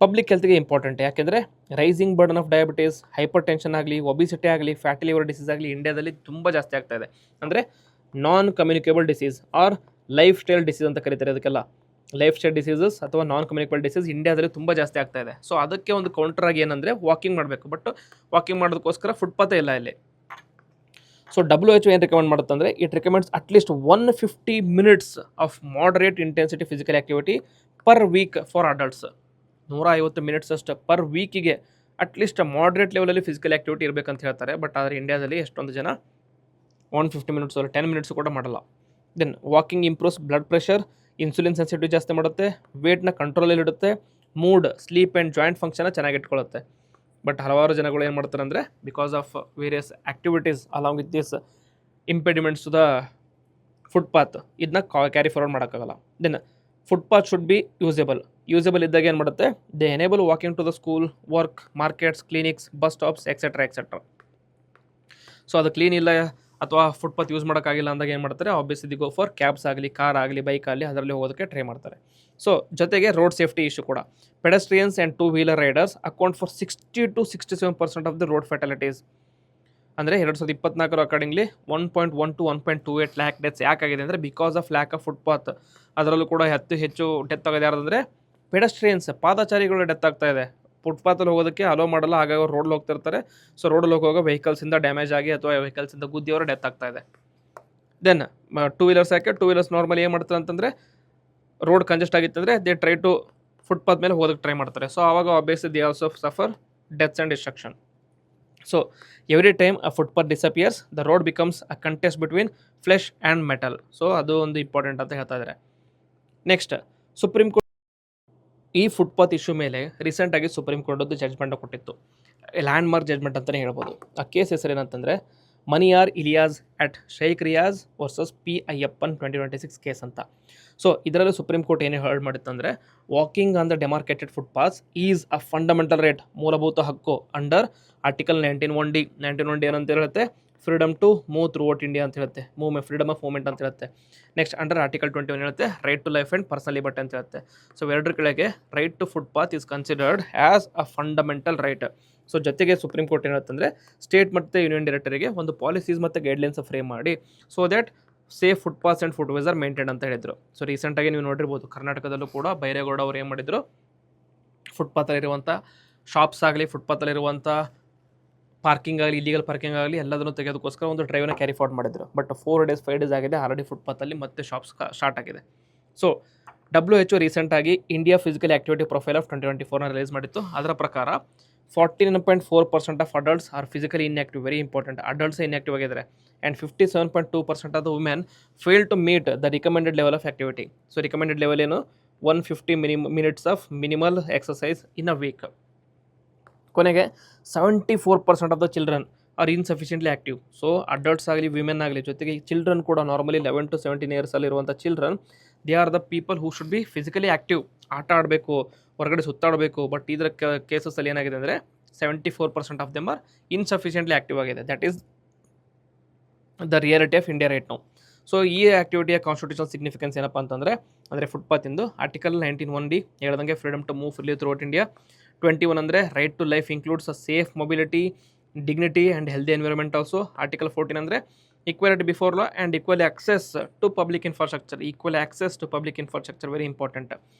ಪಬ್ಲಿಕ್ ಹೆಲ್ತ್ಗೆ ಇಂಪಾರ್ಟೆಂಟ್. ಯಾಕೆಂದರೆ rising burden of diabetes, hypertension ಆಗಲಿ, ಒಬಿಸಿಟಿ ಆಗಲಿ, ಫ್ಯಾಟಿ ಲಿವರ್ ಡಿಸೀಸ್ ಆಗಲಿ ಇಂಡಿಯಾದಲ್ಲಿ ತುಂಬ ಜಾಸ್ತಿ ಆಗ್ತಾ ಇದೆ. ಅಂದರೆ non communicable disease or lifestyle disease ಅಂತ ಕರೀತಾರೆ. ಅದಕ್ಕೆಲ್ಲ ಲೈಫ್ ಸ್ಟೈಲ್ ಡಿಸೀಸಸ್ ಅಥವಾ ನಾನ್ ಕಮ್ಯುನಿಕೇಬಲ್ ಡಿಸೀಸ್ ಇಂಡಿಯಾದಲ್ಲಿ ತುಂಬ ಜಾಸ್ತಿ ಆಗ್ತಾ ಇದೆ. ಸೊ ಅದಕ್ಕೆ ಒಂದು ಕೌಂಟರ್ ಆಗಿ ಏನಂದರೆ ವಾಕಿಂಗ್ ಮಾಡಬೇಕು. ಬಟ್ ವಾಕಿಂಗ್ ಮಾಡೋದಕ್ಕೋಸ್ಕರ ಫುಟ್ಪಾತೇ ಇಲ್ಲ ಇಲ್ಲಿ. ಸೊ WHO ಏನು ರೆಕಮೆಂಡ್ ಮಾಡುತ್ತೆ ಅಂದರೆ, it recommends at least 150 minutes of moderate intensity physical activity per week for adults. 150 minutes ಅಷ್ಟು ಪರ್ ವೀಕಿಗೆ ಅಟ್ಲೀಸ್ಟ್ ಮಾಡ್ರೇಟ್ ಲೆವೆಲಲ್ಲಿ ಫಿಸಿಕಲ್ ಆ್ಯಕ್ಟಿವಿಟಿ ಇರಬೇಕಂತ ಹೇಳ್ತಾರೆ. ಬಟ್ ಆದರೆ ಇಂಡಿಯಾದಲ್ಲಿ ಎಷ್ಟೊಂದು ಜನ 150 minutes 10 minutes ಕೂಡ ಮಾಡಲ್ಲ. Then walking improves blood pressure, insulin sensitive ಜಾಸ್ತಿ ಮಾಡುತ್ತೆ, ವೇಟ್ನ ಕಂಟ್ರೋಲಲ್ಲಿ ಇಡುತ್ತೆ, ಮೂಡ್, ಸ್ಲೀಪ್ ಆ್ಯಂಡ್ ಜಾಯಿಂಟ್ ಫಂಕ್ಷನ್ನ ಚೆನ್ನಾಗಿ ಇಟ್ಕೊಳ್ಳುತ್ತೆ. ಬಟ್ ಹಲವಾರು ಜನಗಳು ಏನು ಮಾಡ್ತಾರೆ ಅಂದರೆ, because of various activities along with this impediments to the footpath, ಇದನ್ನ ಕ್ಯಾರಿ ಫಾರ್ವರ್ಡ್ ಮಾಡೋಕ್ಕಾಗಲ್ಲ. Then footpath should be usable ಇದ್ದಾಗ ಏನು ಮಾಡುತ್ತೆ, they enable walking to the school, work, markets, clinics, bus stops etcetera. So ಅದು clean ಇಲ್ಲ ಅಥವಾ footpath use ಮಾಡೋಕ್ಕಾಗಿಲ್ಲ ಅಂದಾಗ ಏನು ಮಾಡ್ತಾರೆ, ಆಬ್ವಿಯಸ್ಲಿ ಗೋ ಫಾರ್ ಕ್ಯಾಬ್ಸ್ ಆಗಲಿ, ಕಾರ್ ಆಗಲಿ, ಬೈಕ್ ಆಗಲಿ, ಅದರಲ್ಲಿ ಹೋಗೋದಕ್ಕೆ ಟ್ರೈ ಮಾಡ್ತಾರೆ. ಸೊ ಜೊತೆಗೆ ರೋಡ್ ಸೇಫ್ಟಿ ಇಶ್ಯೂ ಕೂಡ. Pedestrians and 2-wheeler riders account for 60 to 67% of the road fatalities. ಅಂದರೆ 2024 ಅಕಾರ್ಡಿಂಗ್ಲಿ 1.1 to 1.28 lakh ಡೆತ್ಸ್ ಯಾಕಾಗಿದೆ ಅಂದರೆ, because of lack of footpath. ಅದರಲ್ಲೂ ಕೂಡ ಹೆಚ್ಚು ಡೆತ್ ಆಗೋದು ಯಾರಂದರೆ ಪೆಡೆಸ್ಟ್ರಿಯನ್ಸ್, ಪಾದಚಾರಿಗಳು ಡೆತ್ ಆಗ್ತಾ ಇದೆ. ಫುಟ್ಪಾತಲ್ಲಿ ಹೋಗೋದಕ್ಕೆ ಅಲೋ ಮಾಡಲ್ಲ, ಹಾಗಾಗಿ ಅವ್ರು ರೋಡಲ್ಲಿ ಹೋಗ್ತಿರ್ತಾರೆ. ಸೊ ರೋಡಲ್ಲಿ ಹೋಗುವಾಗ ವೆಹಿಕಲ್ಸಿಂದ ಡ್ಯಾಮೇಜ್ ಆಗಿ ಅಥವಾ ವೆಹಿಕಲ್ಸಿಂದ ಗುದ್ದಿ ಅವರು ಡೆತ್ ಆಗ್ತಾ ಇದೆ. ದೆನ್ 2-wheelers ಯಾಕೆ 2-wheelers ನಾರ್ಮಲಿ ಏನು ಮಾಡ್ತಾರೆ ಅಂತಂದರೆ, ರೋಡ್ ಕಂಜೆಸ್ಟ್ ಆಗಿತ್ತಂದರೆ ದೇ ಟ್ರೈ ಟು ಫುಟ್ಪಾತ್ ಮೇಲೆ ಹೋಗೋದಕ್ಕೆ ಟ್ರೈ ಮಾಡ್ತಾರೆ. ಸೊ ಆವಾಗ obviously they also suffer deaths and destruction. So every time a footpath disappears the road becomes a contest between flesh and metal. So ಅದು ಒಂದು important ಅಂತ ಹೇಳ್ತಾ ಇದ್ದಾರೆ. ನೆಕ್ಸ್ಟ್, ಸುಪ್ರೀಂ ಕೋರ್ಟ್ ಈ ಫುಟ್ಪಾತ್ ಇಶ್ಯೂ ಮೇಲೆ ರೀಸೆಂಟಾಗಿ ಸುಪ್ರೀಂ ಕೋರ್ಟ್ ಒಂದು judgment ಕೊಟ್ಟಿತ್ತು. ಲ್ಯಾಂಡ್ ಮಾರ್ಕ್ ಜಡ್ಜ್ಮೆಂಟ್ ಅಂತಲೇ ಹೇಳ್ಬೋದು. ಆ ಕೇಸ್ ಹೆಸರು ಏನಂತಂದರೆ Maniyar Ilyas at Sheikh Riyaz versus P. Ayyappan 2026 case ಅಂತ. ಸೊ ಇದರಲ್ಲಿ ಸುಪ್ರೀಂ ಕೋರ್ಟ್ ಏನು ಹೇಳಿ ಮಾಡಿತ್ತಂದರೆ, walking on the demarcated footpaths is a fundamental right, ಮೂಲಭೂತ ಹಕ್ಕು ಅಂಡರ್ ಆರ್ಟಿಕಲ್ 19(1)D. 19(1)D ಏನಂತ ಹೇಳುತ್ತೆ, freedom to move throughout India ಅಂತ ಹೇಳುತ್ತೆ, ಫ್ರೀಡಮ್ ಆಫ್ ಮೂವ್ಮೆಂಟ್ ಅಂತ ಹೇಳುತ್ತೆ. ನೆಕ್ಸ್ಟ್ ಅಂಡರ್ ಆರ್ಟಿಕಲ್ 21 ಹೇಳುತ್ತೆ right to life and personal liberty ಅಂತ ಹೇಳುತ್ತೆ. ಸೊ ಎರಡರ ಕೆಳಗೆ right to footpath is considered as a fundamental right. So ಜೊತೆಗೆ ಸುಪ್ರೀಂ ಕೋರ್ಟ್ ಏನುತ್ತಂದರೆ, ಸ್ಟೇಟ್ ಮತ್ತು ಯೂನಿಯನ್ ಡೈರೆಕ್ಟರಿಗೆ ಒಂದು ಪಾಲಿಸೀಸ್ ಮತ್ತು ಗೈಡ್ಲೈನ್ಸ್ ಫ್ರೇಮ್ ಮಾಡಿ so that safe footpaths and footways are maintain ಅಂತ ಹೇಳಿದರು. ಸೊ ರೀಸೆಂಟಾಗಿ ನೀವು ನೋಡಿರ್ಬೋದು, ಕರ್ನಾಟಕದಲ್ಲೂ ಕೂಡ ಬೈರೇಗೌಡ ಅವರು ಏನು ಮಾಡಿದರು, ಫುಟ್ಪಾತಲ್ಲಿರುವಂಥ ಶಾಪ್ಸ್ ಆಗಲಿ, ಫುಟ್ಪಾತಲ್ಲಿರುವಂಥ ಪಾರ್ಕಿಂಗ್ ಆಗಲಿ, ಇಲ್ಲಿಗಲ್ ಪಾರ್ಕಿಂಗ್ ಆಗಲಿ ಎಲ್ಲದನ್ನು ತೆಗೆಯೋದಕ್ಕೋಸ್ಕರ ಒಂದು ಡ್ರೈವ್ನ ಕ್ಯಾರಿ ಫಾರ್ವರ್ಡ್ ಮಾಡಿದ್ರು. ಬಟ್ 4 days 5 days ಆಗಿದೆ, ಆಲ್ರೆಡಿ ಫುಟ್ಪಾತಲ್ಲಿ ಮತ್ತೆ ಶಾಪ್ಸ್ ಸ್ಟಾರ್ಟ್ ಆಗಿದೆ. ಸೊ WHO ರೀಸೆಂಟಾಗಿ India physical activity profile of 2024ನ ರಿಲೀಸ್ ಮಾಡಿತ್ತು. ಅದರ ಪ್ರಕಾರ 49.4% of adults are physically inactive. Very important, adults inactive ಆಗಿದ್ದಾರೆ. And 57.2% of the women fail to meet the recommended level of activity. So recommended level ಏನು, 150 minutes of minimal exercise in a week. ಕೊನೆಗೆ 74% of the children are insufficiently active. So adults ಆಗಲಿ, women ಆಗಲಿ, ಜೊತೆಗೆ children ಕೂಡ normally 11 to 17 years ಅಲ್ಲಿರುವಂಥ children, they are the people who should be physically active. ಆಟ ಆಡಬೇಕು, ಹೊರಗಡೆ ಸುತ್ತಾಡಬೇಕು. ಬಟ್ ಇದರ ಕೇಸಸಲ್ಲಿ ಏನಾಗಿದೆ ಅಂದರೆ 74% of them are insufficiently active ಆಗಿದೆ. That is the reality of India right now. So ಈ ಆ್ಯಕ್ಟಿವಿಟಿಯ ಕಾನ್ಸ್ಟಿಟ್ಯೂಷನಲ್ ಸಿಗ್ನಿಫಿಕೆನ್ಸ್ ಏನಪ್ಪ ಅಂತಂದರೆ, ಅಂದರೆ ಫುಟ್ಪಾತಿಂದು ಆರ್ಟಿಕಲ್ 19(1)D ಹೇಳ್ದಂಗೆ freedom to move freely throughout India. 21 ಅಂದರೆ right to life includes a safe mobility, dignity and healthy environment also. Article 14 ಅಂದರೆ equality before law and equal access to public infrastructure. Equal access to public infrastructure very important.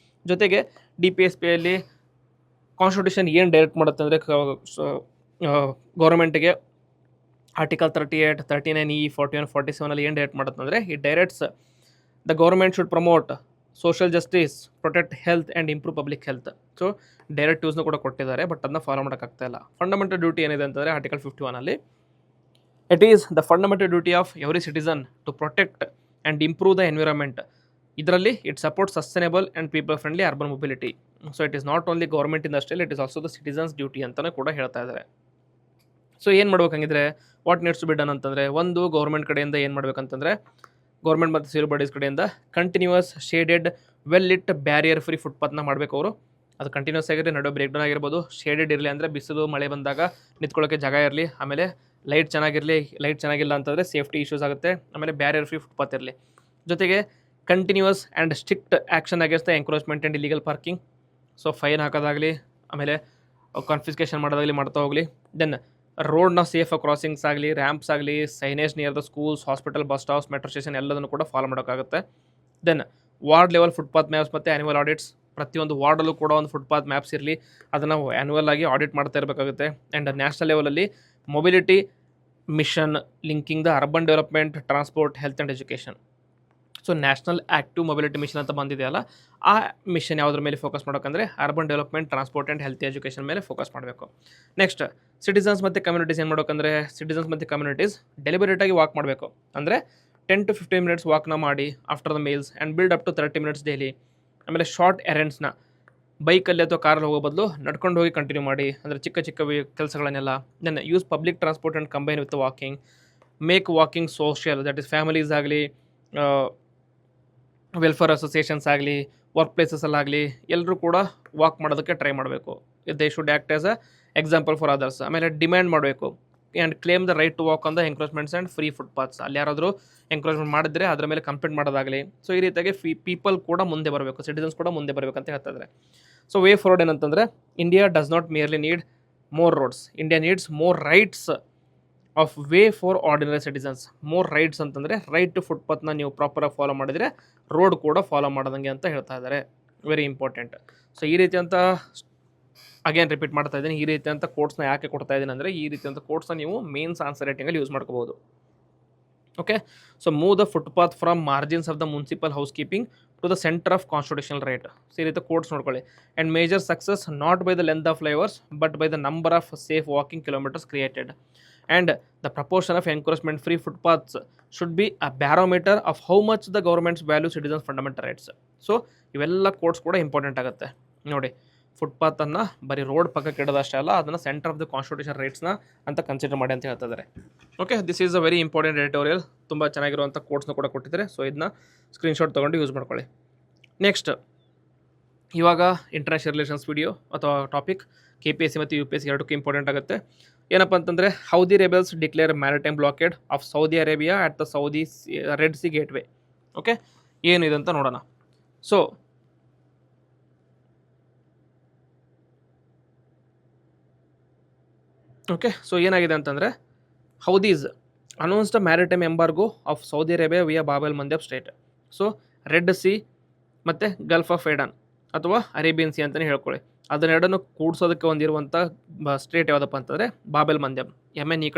ಜೊತೆಗೆ DPSPಯಲ್ಲಿ constitution ಏನು direct ಮಾಡುತ್ತೆ ಅಂದರೆ, ಗೌರ್ಮೆಂಟ್ಗೆ article 38, 39E, 41, 47 ಏನು direct ಮಾಡುತ್ತೆ ಅಂದರೆ, ಈ directs the government should promote social justice, protect health and improve public health. So ಡೈರೆಕ್ಟಿವ್ಸ್ನು ಕೂಡ ಕೊಟ್ಟಿದ್ದಾರೆ, ಬಟ್ ಅದನ್ನ ಫಾಲೋ ಮಾಡೋಕ್ಕಾಗ್ತಾ ಇಲ್ಲ. ಫಂಡಮೆಂಟಲ್ ಡ್ಯೂಟಿ ಏನಿದೆ ಅಂತಂದರೆ article 51 it is the fundamental duty of every citizen to protect and improve the environment. ಇದರಲ್ಲಿ it support sustainable and people friendly urban mobility. So it is not only government industrial, it is also the citizens duty ಅಂತಲೇ ಕೂಡ ಹೇಳ್ತಾ ಇದ್ದಾರೆ. So ಏನು ಮಾಡ್ಬೇಕಂಗಿದ್ರೆ what needs to be done ಅಂತಂದರೆ, ಒಂದು government ಕಡೆಯಿಂದ ಏನು ಮಾಡ್ಬೇಕಂತಂದರೆ, ಗೌರ್ಮೆಂಟ್ ಮತ್ತು ಸಿವಿಲ್ ಬಾಡೀಸ್ ಕಡೆಯಿಂದ continuous shaded well lit barrier free ಫುಟ್ಪಾತ್ನ ಮಾಡಬೇಕು ಅವರು. ಅದು ಕಂಟಿನ್ಯೂಸ್ ಆಗಿರಲಿ, ನಡುವೆ ಬ್ರೇಕ್ ಡೌನ್ ಆಗಿರ್ಬೋದು. ಶೇಡೆಡ್ ಇರಲಿ ಅಂದರೆ ಬಿಸಿಲು ಮಳೆ ಬಂದಾಗ ನಿಂತ್ಕೊಳ್ಳೋಕ್ಕೆ ಜಾಗ ಇರಲಿ. ಆಮೇಲೆ ಲೈಟ್ ಚೆನ್ನಾಗಿರಲಿ, ಲೈಟ್ ಚೆನ್ನಾಗಿಲ್ಲ ಅಂತಂದರೆ ಸೇಫ್ಟಿ ಇಶ್ಯೂಸ್ ಆಗುತ್ತೆ. ಆಮೇಲೆ ಬ್ಯಾರಿಯರ್ ಫ್ರೀ ಫುಟ್ಪಾತ್ ಇರಲಿ. ಜೊತೆಗೆ continuous and strict action against the encroachment and illegal parking. So fine ಹಾಕೋದಾಗಲಿ, ಆಮೇಲೆ ಕಾನ್ಫಿಸ್ಕೇಷನ್ ಮಾಡೋದಾಗಲಿ ಮಾಡ್ತಾ ಹೋಗಲಿ. ದೆನ್ ರೋಡ್ನ ಸೇಫ್ ಕ್ರಾಸಿಂಗ್ಸ್ ಆಗಲಿ, ರ್ಯಾಂಪ್ಸ್ ಆಗಲಿ, signage near the schools, hospital, bus stops, metro station ಎಲ್ಲದನ್ನು ಕೂಡ ಫಾಲೋ ಮಾಡೋಕ್ಕಾಗುತ್ತೆ. Then ward level footpath maps ಮತ್ತು ಆ್ಯನ್ಯುವಲ್ ಆಡಿಟ್ಸ್. ಪ್ರತಿಯೊಂದು ವಾರ್ಡಲ್ಲೂ ಕೂಡ ಒಂದು ಫುಟ್ಪಾತ್ ಮ್ಯಾಪ್ಸ್ ಇರಲಿ, ಅದನ್ನು ಆ್ಯನ್ಯುವಲ್ ಆಗಿ ಆಡಿಟ್ ಮಾಡ್ತಾ ಇರಬೇಕಾಗುತ್ತೆ. ಆ್ಯಂಡ್ ನ್ಯಾಷನಲ್ ಲೆವೆಲಲ್ಲಿ mobility mission linking the urban development, transport, health and education. So national active mobility mission ಅಂತ ಬಂದಿದೆಯಲ್ಲ, ಆ ಮಿಷನ್ ಯಾವುದ್ರ ಮೇಲೆ ಫೋಕಸ್ ಮಾಡೋಕ್ಕಂದರೆ urban development, transport and health education ಮೇಲೆ ಫೋಕಸ್ ಮಾಡಬೇಕು. ನೆಕ್ಸ್ಟ್ ಸಿಟಿಸನ್ಸ್ ಮತ್ತು ಕಮ್ಯುನಿಟೀಸ್ ಏನು ಮಾಡೋಕ್ಕಂದರೆ, ಸಿಟಿಸನ್ಸ್ ಮತ್ತು ಕಮ್ಯುನಿಟೀಸ್ ಡೆಲಿಬರೇಟಾಗಿ ವಾಕ್ ಮಾಡಬೇಕು. ಅಂದರೆ 10 to 15 ಮಿನಿಟ್ಸ್ ವಾಕ್ನ ಮಾಡಿ after the meals and build up to 30 minutes daily. ಆಮೇಲೆ ಶಾರ್ಟ್ ಎರೆಂಡ್ಸ್ನ ಬೈಕಲ್ಲಿ ಅಥವಾ ಕಾರಲ್ಲಿ ಹೋಗೋ ಬದಲು ನಡ್ಕೊಂಡು ಹೋಗಿ ಕಂಟಿನ್ಯೂ ಮಾಡಿ, ಅಂದರೆ ಚಿಕ್ಕ ಚಿಕ್ಕ ಕೆಲಸಗಳನ್ನೆಲ್ಲ. Then use public transport and combine with walking. Make walking social, that is families ಆಗಲಿ, ವೆಲ್ಫೇರ್ ಅಸೋಸಿಯೇಷನ್ಸ್ ಆಗಲಿ, ವರ್ಕ್ ಪ್ಲೇಸಸ್ಸಲ್ಲಾಗಲಿ ಎಲ್ಲರೂ ಕೂಡ ವಾಕ್ ಮಾಡೋದಕ್ಕೆ ಟ್ರೈ ಮಾಡಬೇಕು. They should act as a example for others. ಆಮೇಲೆ ಡಿಮ್ಯಾಂಡ್ ಮಾಡಬೇಕು and claim the right to walk on the encroachments and free footpaths. ಅಲ್ಲಿ ಯಾರಾದರೂ ಎಂಕ್ರೋಚ್ಮೆಂಟ್ ಮಾಡಿದ್ರೆ ಅದರ ಮೇಲೆ ಕಂಪ್ಲೇಂಟ್ ಮಾಡೋದಾಗಲಿ. ಸೊ ಈ ರೀತಿಯಾಗಿ ಪೀಪಲ್ ಕೂಡ ಮುಂದೆ ಬರಬೇಕು, ಸಿಟಿಸನ್ಸ್ ಕೂಡ ಮುಂದೆ ಬರಬೇಕು ಅಂತ ಹೇಳ್ತಾ ಇದ್ದಾರೆ. ಸೊ ವೇ ಫಾರ್ವರ್ಡ್ ಏನಂತಂದರೆ, India does not merely need more roads, India needs more rights of way for ordinary citizens. More rights ಅಂತಂದರೆ ರೈಟ್ ಟು ಫುಟ್ಪಾತ್ನ ನೀವು ಪ್ರಾಪರಾಗಿ ಫಾಲೋ ಮಾಡಿದರೆ ರೋಡ್ ಕೂಡ ಫಾಲೋ ಮಾಡೋದಂಗೆ ಅಂತ ಹೇಳ್ತಾ ಇದ್ದಾರೆ. Very important. ಸೊ ಈ ರೀತಿ ಅಂತ ಅಗೇನ್ ರಿಪೀಟ್ ಮಾಡ್ತಾ ಇದ್ದೀನಿ, ಈ ರೀತಿ ಅಂತ ಕೋಟ್ಸ್ನ ಯಾಕೆ ಕೊಡ್ತಾ ಇದ್ದೀನಿ ಅಂದರೆ, ಈ ರೀತಿ ಅಂತ ಕೋಟ್ಸ್ನ ನೀವು ಮೇನ್ಸ್ ಆನ್ಸರ್ ರೈಟಿಂಗಲ್ಲಿ ಯೂಸ್ ಮಾಡ್ಕೋಬೋದು. Okay. So move the footpath from margins of the municipal housekeeping to the centre of constitutional right. So ಈ ರೀತಿ ಕೋಟ್ಸ್ ನೋಡ್ಕೊಳ್ಳಿ. And major success not by the length of flyovers but by the number of safe walking kilometres created. And the proportion of encouragement free footpaths should be a barometer of how much the governments value citizens fundamental rights. So ಇವೆಲ್ಲ quotes ಕೂಡ important ಆಗುತ್ತೆ ನೋಡಿ. ಫುಟ್ಪಾತನ್ನು ಬರೀ road ಪಕ್ಕಕ್ಕೆ ಇಡೋದಷ್ಟೇ ಅಲ್ಲ, ಅದನ್ನು centre of the constitution ರೈಟ್ಸ್ನ ಅಂತ consider ಮಾಡಿ ಅಂತ ಹೇಳ್ತಾ ಇದ್ದಾರೆ. Okay, this is a very important editorial. ತುಂಬ ಚೆನ್ನಾಗಿರುವಂಥ ಕೋಟ್ಸ್ನ ಕೂಡ ಕೊಟ್ಟಿದ್ದಾರೆ. ಸೊ ಇದನ್ನ ಸ್ಕ್ರೀನ್ಶಾಟ್ ತೊಗೊಂಡು ಯೂಸ್ ಮಾಡ್ಕೊಳ್ಳಿ. ನೆಕ್ಸ್ಟ್, ಇವಾಗ ಇಂಟರ್ನ್ಯಾಷನಲ್ ರಿಲೇಷನ್ಸ್ ವಿಡಿಯೋ ಅಥವಾ ಟಾಪಿಕ್ KPSC ಮತ್ತು UPSC ಎರಡಕ್ಕೂ ಇಂಪಾರ್ಟೆಂಟ್ ಆಗುತ್ತೆ. ಏನಪ್ಪ ಅಂತಂದರೆ, Houthi rebels declare maritime blockade of Saudi Arabia at the Saudi Red Sea gateway. Okay, ಏನಿದೆ ಅಂತ ನೋಡೋಣ. ಸೊ ಓಕೆ, ಸೊ ಏನಾಗಿದೆ ಅಂತಂದರೆ, Houthis announced maritime embargo of Saudi Arabia via Bab Mandeb strait. So Red Sea ಮತ್ತು Gulf of Aden ಅಥವಾ Arabian Sea ಅಂತಲೇ ಹೇಳ್ಕೊಳ್ಳಿ, ಅದನ್ನೆರಡನ್ನು ಕೂಡಿಸೋದಕ್ಕೆ ಹೊಂದಿರುವಂಥ ಸ್ಟೇಟ್ ಯಾವುದಪ್ಪ ಅಂತಂದರೆ ಬಾಬೆಲ್ ಮಂದ್ಯಮ್. ಯಮೆನ್ ಈ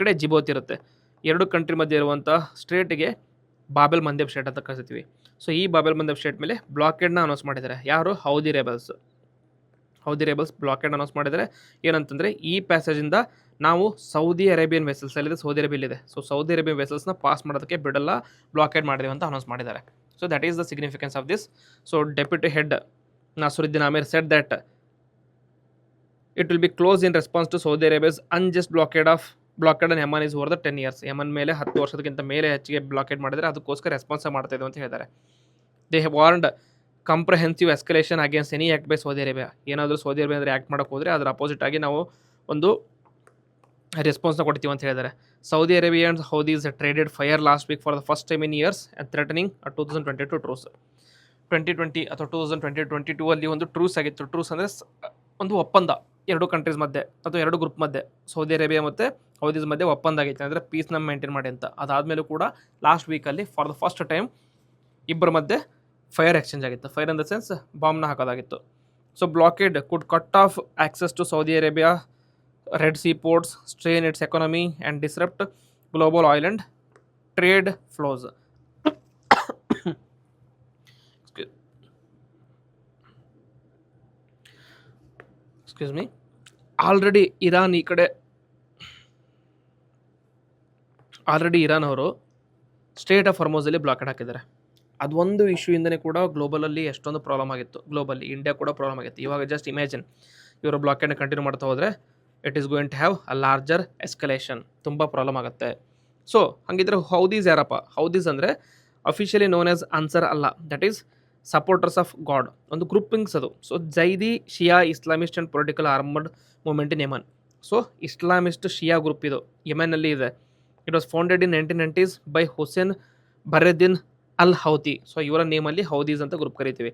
ಕಡೆ ಜಿಬೋತ್ ಇರುತ್ತೆ. ಎರಡು ಕಂಟ್ರಿ ಮಧ್ಯೆ ಇರುವಂಥ ಸ್ಟೇಟಿಗೆ ಬಾಬೆಲ್ ಮಂದೇಬ್ ಸ್ಟೇಟ್ ಅಂತ ಕರಿತೀವಿ. ಸೊ ಈ ಬಾಬೆಲ್ ಮಂದೇಬ್ ಸ್ಟೇಟ್ ಮೇಲೆ ಬ್ಲಾಕೇಡ್ನ ಅನೌನ್ಸ್ ಮಾಡಿದ್ದಾರೆ. ಯಾರು? ಹೌದಿ ರೆಬೆಲ್ಸ್ ಬ್ಲಾಕೇಡ್ ಅನೌನ್ಸ್ ಮಾಡಿದರೆ ಏನಂತಂದರೆ, ಈ ಪ್ಯಾಸೇಜಿಂದ ನಾವು ಸೌದಿ ಅರೇಬಿಯನ್ ವೆಸಲ್ಸ್ ಅಲ್ಲಿದೆ, ಸೌದಿ ಅರೇಬಿಯಲ್ಲಿದೆ. ಸೊ ಸೌದಿ ಅರೇಬಿಯನ್ ವೆಸಲ್ಸ್ನ ಪಾಸ್ ಮಾಡೋದಕ್ಕೆ ಬಿಡಲ್ಲ, ಬ್ಲಾಕೇಡ್ ಮಾಡಿದೆವು ಅಂತ ಅನೌನ್ಸ್ ಮಾಡಿದ್ದಾರೆ. So that is the significance of this. So deputy head Nasruddin Amir said that it will be closed in response to Saudi Arabia's unjust blockade on Yemen is over the 10 years. Yaman ಮೇಲೆ 10 ವರ್ಷಕ್ಕಿಂತ ಮೇಲೆ ಹೆಚ್ಚಿಗೆ blockade ಮಾಡಿದರೆ ಅದಕ್ಕೋಸ್ಕರ response ಮಾಡ್ತಾ ಇದ್ದು ಅಂತ ಹೇಳಿದ್ದಾರೆ. They have warned comprehensive escalation against any act by Saudi Arabia. ಏನಾದರೂ ಸೌದಿ ಅರೇಬಿಯಾ ಅಂದರೆ ಆ್ಯಕ್ಟ್ ಮಾಡೋಕ್ಕೆ ಹೋದರೆ ಅದರ ಅಪೋಸಿಟ್ ಆಗಿ ನಾವು ಒಂದು ರೆಸ್ಪಾನ್ಸ್ನ ಕೊಡ್ತೀವಿ ಅಂತ ಹೇಳಿದ್ದಾರೆ. Saudi Arabians Houthis traded fire last week for the first time in years and threatening 2022 truce. 2020 ಅಥವಾ 2022 ಅಲ್ಲಿ ಒಂದು ಟ್ರೂಸ್ ಆಗಿತ್ತು. ಟ್ರೂಸ್ ಅಂದರೆ ಒಂದು ಒಪ್ಪಂದ, ಎರಡು ಕಂಟ್ರೀಸ್ ಮಧ್ಯೆ ಅಥವಾ ಎರಡು ಗ್ರೂಪ್ ಮಧ್ಯೆ, ಸೌದಿ ಅರೇಬಿಯಾ ಮತ್ತು ಹೌದೀಸ್ ಮಧ್ಯೆ ಒಪ್ಪಂದ ಆಗಿತ್ತು, ಅಂದರೆ ಪೀಸ್ನ ಮೇಂಟೈನ್ ಮಾಡಿ ಅಂತ. ಅದಾದಮೇಲೂ ಕೂಡ ಲಾಸ್ಟ್ ವೀಕಲ್ಲಿ ಫಾರ್ ದ ಫಸ್ಟ್ ಟೈಮ್ ಇಬ್ಬರ ಮಧ್ಯೆ ಫೈರ್ ಎಕ್ಸ್ಚೇಂಜ್ ಆಗಿತ್ತು. ಫೈರ್ ಇನ್ ದ ಸೆನ್ಸ್ ಬಾಂಬ್ನ ಹಾಕೋದಾಗಿತ್ತು. So blockade could cut off access to Saudi Arabia Red Sea ports, strain its economy and disrupt global oil and trade flows. Excuse me, already Iran ಈ ಕಡೆ Iran ಅವರು straight of ಹಾರ್ಮೋಸಲ್ಲಿ ಬ್ಲಾಕೆಟ್ ಹಾಕಿದ್ದಾರೆ. ಅದೊಂದು ಇಶ್ಯೂಯಿಂದನೇ ಕೂಡ ಗ್ಲೋಬಲಲ್ಲಿ ಎಷ್ಟೊಂದು problem ಆಗಿತ್ತು. ಗ್ಲೋಬಲಿ ಇಂಡಿಯಾ ಕೂಡ problem ಆಗಿತ್ತು. ಇವಾಗ ಜಸ್ಟ್ ಇಮ್ಯಾಜಿನ್ ಇವರು ಬ್ಲಾಕೆಟ್ನ ಕಂಟಿನ್ಯೂ ಮಾಡ್ತಾ ಹೋದರೆ it is going to have a larger escalation. ತುಂಬ ಪ್ರಾಬ್ಲಮ್ ಆಗುತ್ತೆ. ಸೊ ಹಾಗಿದ್ರೆ ಹೌದೀಸ್ ಯಾರಪ್ಪ? ಹೌದೀಸ್ ಅಂದರೆ ಅಫಿಷಿಯಲಿ ನೋನ್ ಆಸ್ ಅನ್ಸರ್ ಅಲ್ಲ, that is supporters of God, ಒಂದು ಗ್ರೂಪಿಂಗ್ಸ್ ಅದು. So Zaidi Shia Islamist and political armed movement in Yemen. So Islamist Shia group ಇದು ಯಮನ್ನಲ್ಲಿ ಇದೆ. It was founded in 1990s by Hussein Badreddin al Houthi. So ಇವರ ನೇಮಲ್ಲಿ ಹೌದೀಸ್ ಅಂತ group ಕರಿತೀವಿ.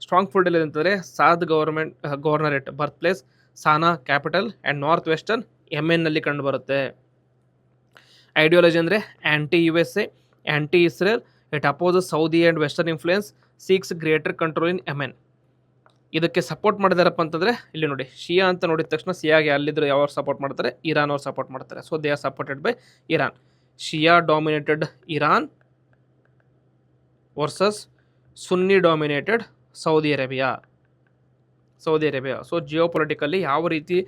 Strong food ಅಂತಂದರೆ Saada governorate, birth place Sanaa capital and north western ಯಮೆನ್ನಲ್ಲಿ ಕಂಡು ಬರುತ್ತೆ. ಐಡಿಯಾಲಜಿ ಅಂದರೆ anti USA, anti Israel, it opposes Saudi and western influence, seeks greater control in Yemen. ಇದಕ್ಕೆ support ಮಾಡಿದಾರಪ್ಪ ಅಂತಂದರೆ ಇಲ್ಲಿ ನೋಡಿ, ಶಿಯಾ ಅಂತ ನೋಡಿದ ತಕ್ಷಣ ಶಿಯಾಗೆ ಅಲ್ಲಿದ್ರು ಯಾವ ಸಪೋರ್ಟ್ ಮಾಡ್ತಾರೆ? ಇರಾನ್ ಅವ್ರು ಸಪೋರ್ಟ್ ಮಾಡ್ತಾರೆ. So they are supported by Iran. Shia dominated Iran versus Sunni dominated Saudi Arabia. So Jio ಪೊಲಿಟಿಕಲ್ಲಿ ಯಾವ ರೀತಿ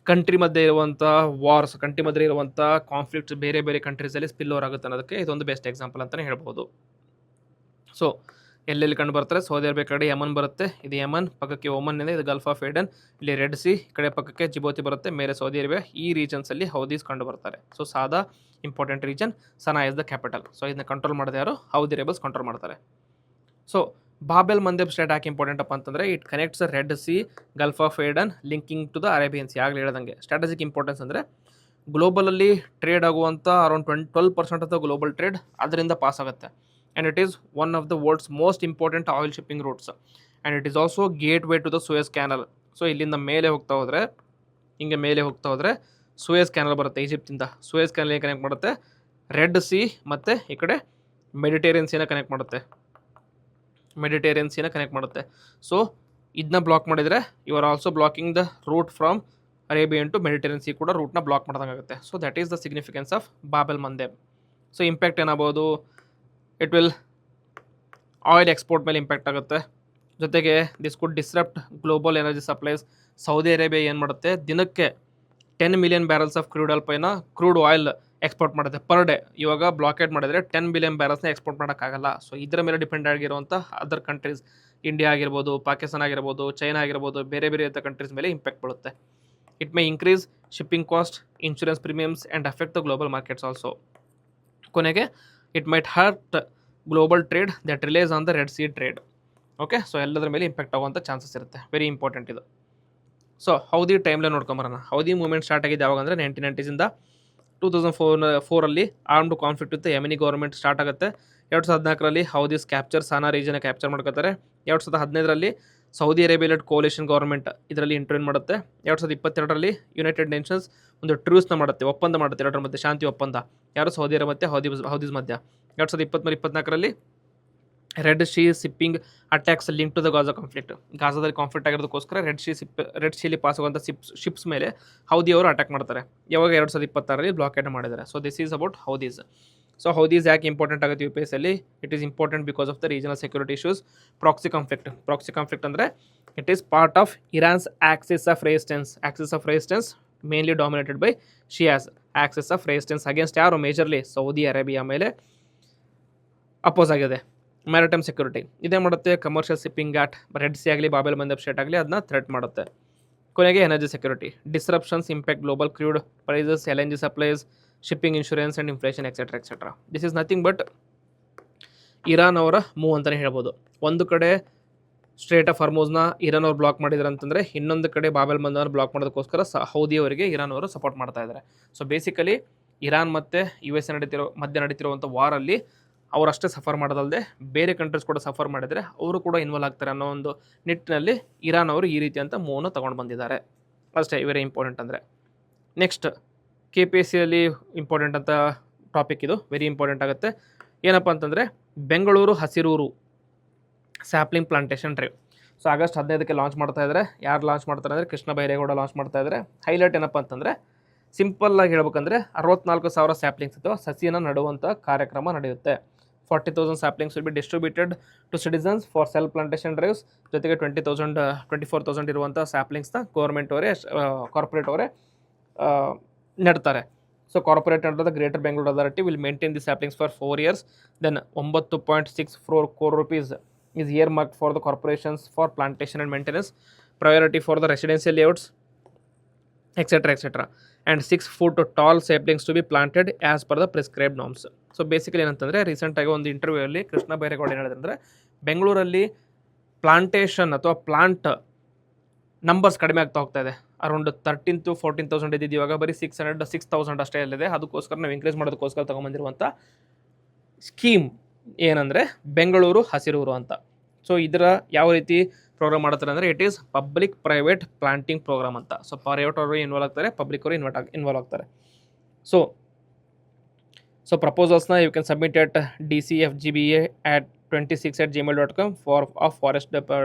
ಕಂಟ್ರಿ ಮಧ್ಯೆ ಇರುವಂಥ ವಾರ್ಸ್, ಕಂಟ್ರಿ ಮಧ್ಯೆ ಇರುವಂಥ ಕಾನ್ಫ್ಲಿಕ್ಟ್ಸ್ ಬೇರೆ ಬೇರೆ ಕಂಟ್ರೀಸಲ್ಲಿ ಸ್ಪಿಲ್ ಓವರ್ ಆಗುತ್ತೆ ಅನ್ನೋದಕ್ಕೆ ಇದೊಂದು ಬೆಸ್ಟ್ ಎಕ್ಸಾಂಪಲ್ ಅಂತಲೇ ಹೇಳ್ಬೋದು. ಸೊ ಎಲ್ಲೆಲ್ಲಿ ಕಂಡು ಬರ್ತಾರೆ? ಸೌದಿ ಅರೇಬಿಯಾ ಕಡೆ ಯಮನ್ ಬರುತ್ತೆ, ಇದು ಯಮನ್, ಪಕ್ಕಕ್ಕೆ ಒಮನ್ ಇದೆ, ಇದು ಗಲ್ಫ್ ಆಫ್ ಏಡನ್, ಇಲ್ಲಿ ರೆಡ್ ಸಿ, ಈ ಕಡೆ ಪಕ್ಕಕ್ಕೆ ಜಿಬೋತಿ ಬರುತ್ತೆ, ಮೇಲೆ ಸೌದಿ ಅರೇಬಿಯಾ. ಈ ರೀಜನ್ಸಲ್ಲಿ ಹೌದೀಸ್ ಕಂಡು ಬರ್ತಾರೆ. So Saada important region, Sanaa is the capital. So ಇದನ್ನ ಕಂಟ್ರೋಲ್ ಮಾಡಿದ ಯಾರು? ಹೌದಿ ಅರೇಬಿಯನ್ಸ್ ಕಂಟ್ರೋಲ್ ಮಾಡ್ತಾರೆ. ಸೊ ಬಾಬೆಲ್ ಮಂದೇಬ್ ಸ್ಟೇಟ್ ಯಾಕೆ ಇಂಪಾರ್ಟೆಂಟ್ ಅಪ್ಪ ಅಂತಂದರೆ it connects Red Sea, Gulf of Aden, linking to the Arabians. ಆಗಲೇ ಹೇಳ್ದಂಗೆ ಸ್ಟ್ರಾಟಜಿಕ್ ಇಂಪಾರ್ಟೆನ್ಸ್ ಅಂದರೆ ಗ್ಲೋಬಲಲ್ಲಿ ಟ್ರೇಡ್ ಆಗುವಂಥ around 12% of the global trade ಅದರಿಂದ ಪಾಸ್ ಆಗುತ್ತೆ. And it is one of the world's most important oil shipping routes. And it is also gateway to the Suez Canal. So ಇಲ್ಲಿಂದ ಮೇಲೆ ಹೋಗ್ತಾ ಹೋದರೆ, ಹಿಂಗೆ ಮೇಲೆ ಹೋಗ್ತಾ ಹೋದರೆ ಸುಯಸ್ ಕ್ಯಾನಲ್ ಬರುತ್ತೆ ಈಜಿಪ್ತಿಂದ. ಸುಯಸ್ ಕ್ಯಾನಲ್ ಏನು ಕನೆಕ್ಟ್ ಮಾಡುತ್ತೆ? ರೆಡ್ ಸಿ ಮತ್ತು ಈ ಕಡೆ ಮೆಡಿಟೇರಿಯನ್ ಸೀನ ಕನೆಕ್ಟ್ ಮಾಡುತ್ತೆ. ಸೊ ಇದನ್ನ ಬ್ಲಾಕ್ ಮಾಡಿದರೆ you are also blocking the route from Arabian to Mediterranean Sea ಕೂಡ ರೂಟ್ನ ಬ್ಲಾಕ್ ಮಾಡ್ದಂಗಾಗುತ್ತೆ. So that is the significance of Bab el Mandeb. So impact ಏನಾಗ್ಬೋದು? ಇಟ್ ವಿಲ್ ಆಯಿಲ್ ಎಕ್ಸ್ಪೋರ್ಟ್ ಮೇಲೆ ಇಂಪ್ಯಾಕ್ಟ್ ಆಗುತ್ತೆ. ಜೊತೆಗೆ this could disrupt global energy supplies. Saudi Arabia ಏನು ಮಾಡುತ್ತೆ? ದಿನಕ್ಕೆ 10 million barrels of crude oil export ಮಾಡುತ್ತೆ ಪರ್ ಡೇ. ಇವಾಗ blockade ಮಾಡಿದರೆ 10 ಬಿಲಿಯನ್ ಬ್ಯಾರಲ್ಸ್ನ ಎಕ್ಸ್ಪೋರ್ಟ್ ಮಾಡೋಕ್ಕಾಗಲ್ಲ. ಸೊ ಇದರ ಮೇಲೆ ಡಿಪೆಂಡ್ ಆಗಿರುವಂಥ ಅದರ್ ಕಂಟ್ರೀಸ್, ಇಂಡಿಯಾ ಆಗಿರ್ಬೋದು, ಪಾಕಿಸ್ತಾನ ಆಗಿರ್ಬೋದು, ಚೈನಾ ಆಗಿರ್ಬೋದು, ಬೇರೆ ಬೇರೆ ಕಂಟ್ರೀಸ್ ಮೇಲೆ ಇಂಪ್ಯಾಕ್ಟ್ ಬೀಳುತ್ತೆ. It may increase shipping cost, insurance premiums and affect the global markets also. ಕೊನೆಗೆ it might hurt global trade that relies on the Red Sea trade. Okay, so ಎಲ್ಲದರ ಮೇಲೆ ಇಂಪ್ಯಾಕ್ಟ್ ಆಗುವಂಥ chances ಇರುತ್ತೆ. Very important ಇದು. So Houthi timeline ನೋಡ್ಕೊಂಬರೋಣ. Houthi movement start ಆಗಿದೆ ಯಾವಾಗ ಅಂದರೆ 1990s 2004 armed conflict with Yemeni government start ಆಗುತ್ತೆ. 2014 Houthis capture Sanaa region capture ಮಾಡ್ಕೋತಾರೆ. 2015 Saudi Arabia LED coalition government ಇದರಲ್ಲಿ ಇಂಟರ್ವ್ಯೂನ್ ಮಾಡುತ್ತೆ. 2022 ಯುನೈಟೆಡ್ ನೇಷನ್ಸ್ ಒಂದು ಟ್ರೂಸ್ನ ಮಾಡುತ್ತೆ, ಒಪ್ಪಂದ ಮಾಡುತ್ತೆ ಎರಡರ ಮಧ್ಯೆ, ಶಾಂತಿ ಒಪ್ಪಂದ. ಯಾರು? ಸೌದಿ ಅರೇಬಿಯಾ ಮತ್ತು ಹೌದೀಸ್ ಮಧ್ಯ. 2023-24 Red Sea shipping attacks link to the Gaza conflict. ಗಾಜಾದಲ್ಲಿ ಕಾನ್ಫ್ಲಿಕ್ಟ್ ಆಗಿರೋದಕ್ಕೋಸ್ಕರ ರೆಡ್ ಸಿಲಿ ಪಾಸ್ ಆಗುವಂಥ ಶಿಪ್ಸ್ ಮೇಲೆ ಹೌದಿ ಅವರು ಅಟ್ಯಾಕ್ ಮಾಡ್ತಾರೆ. ಯಾವಾಗ? 2026 ಬ್ಲಾಕೇಡ್ ಮಾಡಿದ್ದಾರೆ. So this is about Houthis. So Houthis ಯಾಕೆ ಇಂಪಾರ್ಟೆಂಟ್ ಆಗುತ್ತೆ UPSC ಅಲ್ಲಿ? It is important because of the regional security issues. Proxy conflict ಅಂದರೆ it is part of Iran's axis of resistance mainly dominated by Shias. Axis of resistance against ಯಾರು? Majorly Saudi Arabia ಮೇಲೆ oppose ಆಗಿದೆ. Maritime security ಇದೇ ಮಾಡುತ್ತೆ. Commercial shipping ಘಾಟ್, Red Sea ಆಗಲಿ, Bab el Mandeb strait ಆಗಲಿ, ಅದನ್ನ ಥ್ರೆಟ್ ಮಾಡುತ್ತೆ. ಕೊನೆಗೆ energy security, disruptions impact global crude prices, LNG supplies, shipping insurance and inflation etcetera. This is nothing but Iran ಅವರ ಮೂವ್ ಅಂತಲೇ ಹೇಳ್ಬೋದು. ಒಂದು ಕಡೆ ಸ್ಟ್ರೇಟ್ ಆಫ್ ಹಾರ್ಮೋಸ್ನ ಇರಾನ್ ಅವರು ಬ್ಲಾಕ್ ಮಾಡಿದ್ರು ಅಂತಂದರೆ, ಇನ್ನೊಂದು ಕಡೆ ಬಾಬೆಲ್ ಮಂದೇಬ್ ಬ್ಲಾಕ್ ಮಾಡೋದಕ್ಕೋಸ್ಕರ ಹೌದಿ ಅವರಿಗೆ ಇರಾನ್ ಅವರು ಸಪೋರ್ಟ್ ಮಾಡ್ತಾ ಇದ್ದಾರೆ. ಸೊ ಬೇಸಿಕಲಿ ಇರಾನ್ ಮತ್ತು USA ಮಧ್ಯೆ ನಡೀತಿರುವಂಥ ವಾರಲ್ಲಿ ಅವರಷ್ಟೇ ಸಫರ್ ಮಾಡೋದಲ್ಲದೆ ಬೇರೆ ಕಂಟ್ರೀಸ್ ಕೂಡ ಸಫರ್ ಮಾಡಿದರೆ ಅವರು ಕೂಡ ಇನ್ವಾಲ್ವ್ ಆಗ್ತಾರೆ ಅನ್ನೋ ಒಂದು ನಿಟ್ಟಿನಲ್ಲಿ ಇರಾನ್ ಅವರು ಈ ರೀತಿ ಅಂತ ಮೂವ್ನ ತೊಗೊಂಡು ಬಂದಿದ್ದಾರೆ. ಅಷ್ಟೇ ವೆರಿ ಇಂಪಾರ್ಟೆಂಟ್ ಅಂದರೆ. ನೆಕ್ಸ್ಟ್ KPSCಯಲ್ಲಿ ಇಂಪಾರ್ಟೆಂಟ್ ಅಂತ ಟಾಪಿಕ್ ಇದು, ವೆರಿ ಇಂಪಾರ್ಟೆಂಟ್ ಆಗುತ್ತೆ. ಏನಪ್ಪ ಅಂತಂದರೆ Bengaluru Hasiruru sapling plantation drive. So August 15 launch ಮಾಡ್ತಾ ಇದ್ದಾರೆ. ಯಾರು ಲಾಂಚ್ ಮಾಡ್ತಾರೆ ಅಂದರೆ ಕೃಷ್ಣ ಬೈರೇಗೌಡ ಲಾಂಚ್ ಮಾಡ್ತಾ ಇದ್ದಾರೆ. ಹೈಲೈಟ್ ಏನಪ್ಪ ಅಂತಂದರೆ ಸಿಂಪಲ್ಲಾಗಿ ಹೇಳ್ಬೇಕಂದ್ರೆ 64,000 ಸ್ಯಾಪ್ಲಿಂಗ್ಸ್ ಅಥವಾ ಸಸಿಯನ್ನು ನಡುವಂಥ ಕಾರ್ಯಕ್ರಮ ನಡೆಯುತ್ತೆ. 40,000 saplings will be distributed to citizens for self plantation drives. ಜೊತೆಗೆ 24,000 ಇರುವಂಥ ಸ್ಯಾಪ್ಲಿಂಗ್ಸ್ನ ಗೌರ್ಮೆಂಟ್ ಅವರೇ ಕಾರ್ಪೊರೇಟ್ ಅವರೇ ನೆಡ್ತಾರೆ. ಸೊ corporate under the Greater Bengaluru authority will maintain the saplings for 4 years. Then 9.64 crore rupees is earmarked for the corporations for plantation and maintenance, priority for the residential layouts, etc. And 6 foot tall saplings to be planted as per the prescribed norms. So basically ಏನಂತಂದರೆ ರೀಸೆಂಟಾಗಿ ಒಂದು interview ಅಲ್ಲಿ ಕೃಷ್ಣ ಬೈರೇಗೌಡ ಏನು ಹೇಳಿದ್ರೆ, ಬೆಂಗಳೂರಲ್ಲಿ plantation ಅಥವಾ plant numbers ಕಡಿಮೆ ಆಗ್ತಾ ಹೋಗ್ತಾ ಇದೆ. ಅರೌಂಡ್ 13,000 to 14,000 ಇದ್ದಿದ್ದು ಇವಾಗ ಬರೀ 6,000 ಅಷ್ಟೇ ಅಲ್ಲಿದೆ. ಅದಕ್ಕೋಸ್ಕರ ನಾವು ಇನ್ಕ್ರೀಸ್ ಮಾಡೋದಕ್ಕೋಸ್ಕರ ತೊಗೊಂಬಂದಿರುವಂಥ ಸ್ಕೀಮ್ ಏನಂದರೆ ಬೆಂಗಳೂರು ಹಸಿರೂರು ಅಂತ. ಸೊ ಇದರ ಯಾವ ರೀತಿ ಪ್ರೋಗ್ರಾಮ್ ಮಾಡ್ತಾರೆ ಅಂದರೆ it is public private planting program ಅಂತ. ಸೊ ಪ್ರೈವೇಟ್ ಅವರು ಇನ್ವಾಲ್ವ್ ಆಗ್ತಾರೆ, ಪಬ್ಲಿಕ್ ಅವರು ಇನ್ವಾಲ್ವ್ ಆಗ್ತಾರೆ. ಸೊ ಪ್ರಪೋಸಲ್ಸ್ನ you can submit at dcfgba@26@gmail.com of forest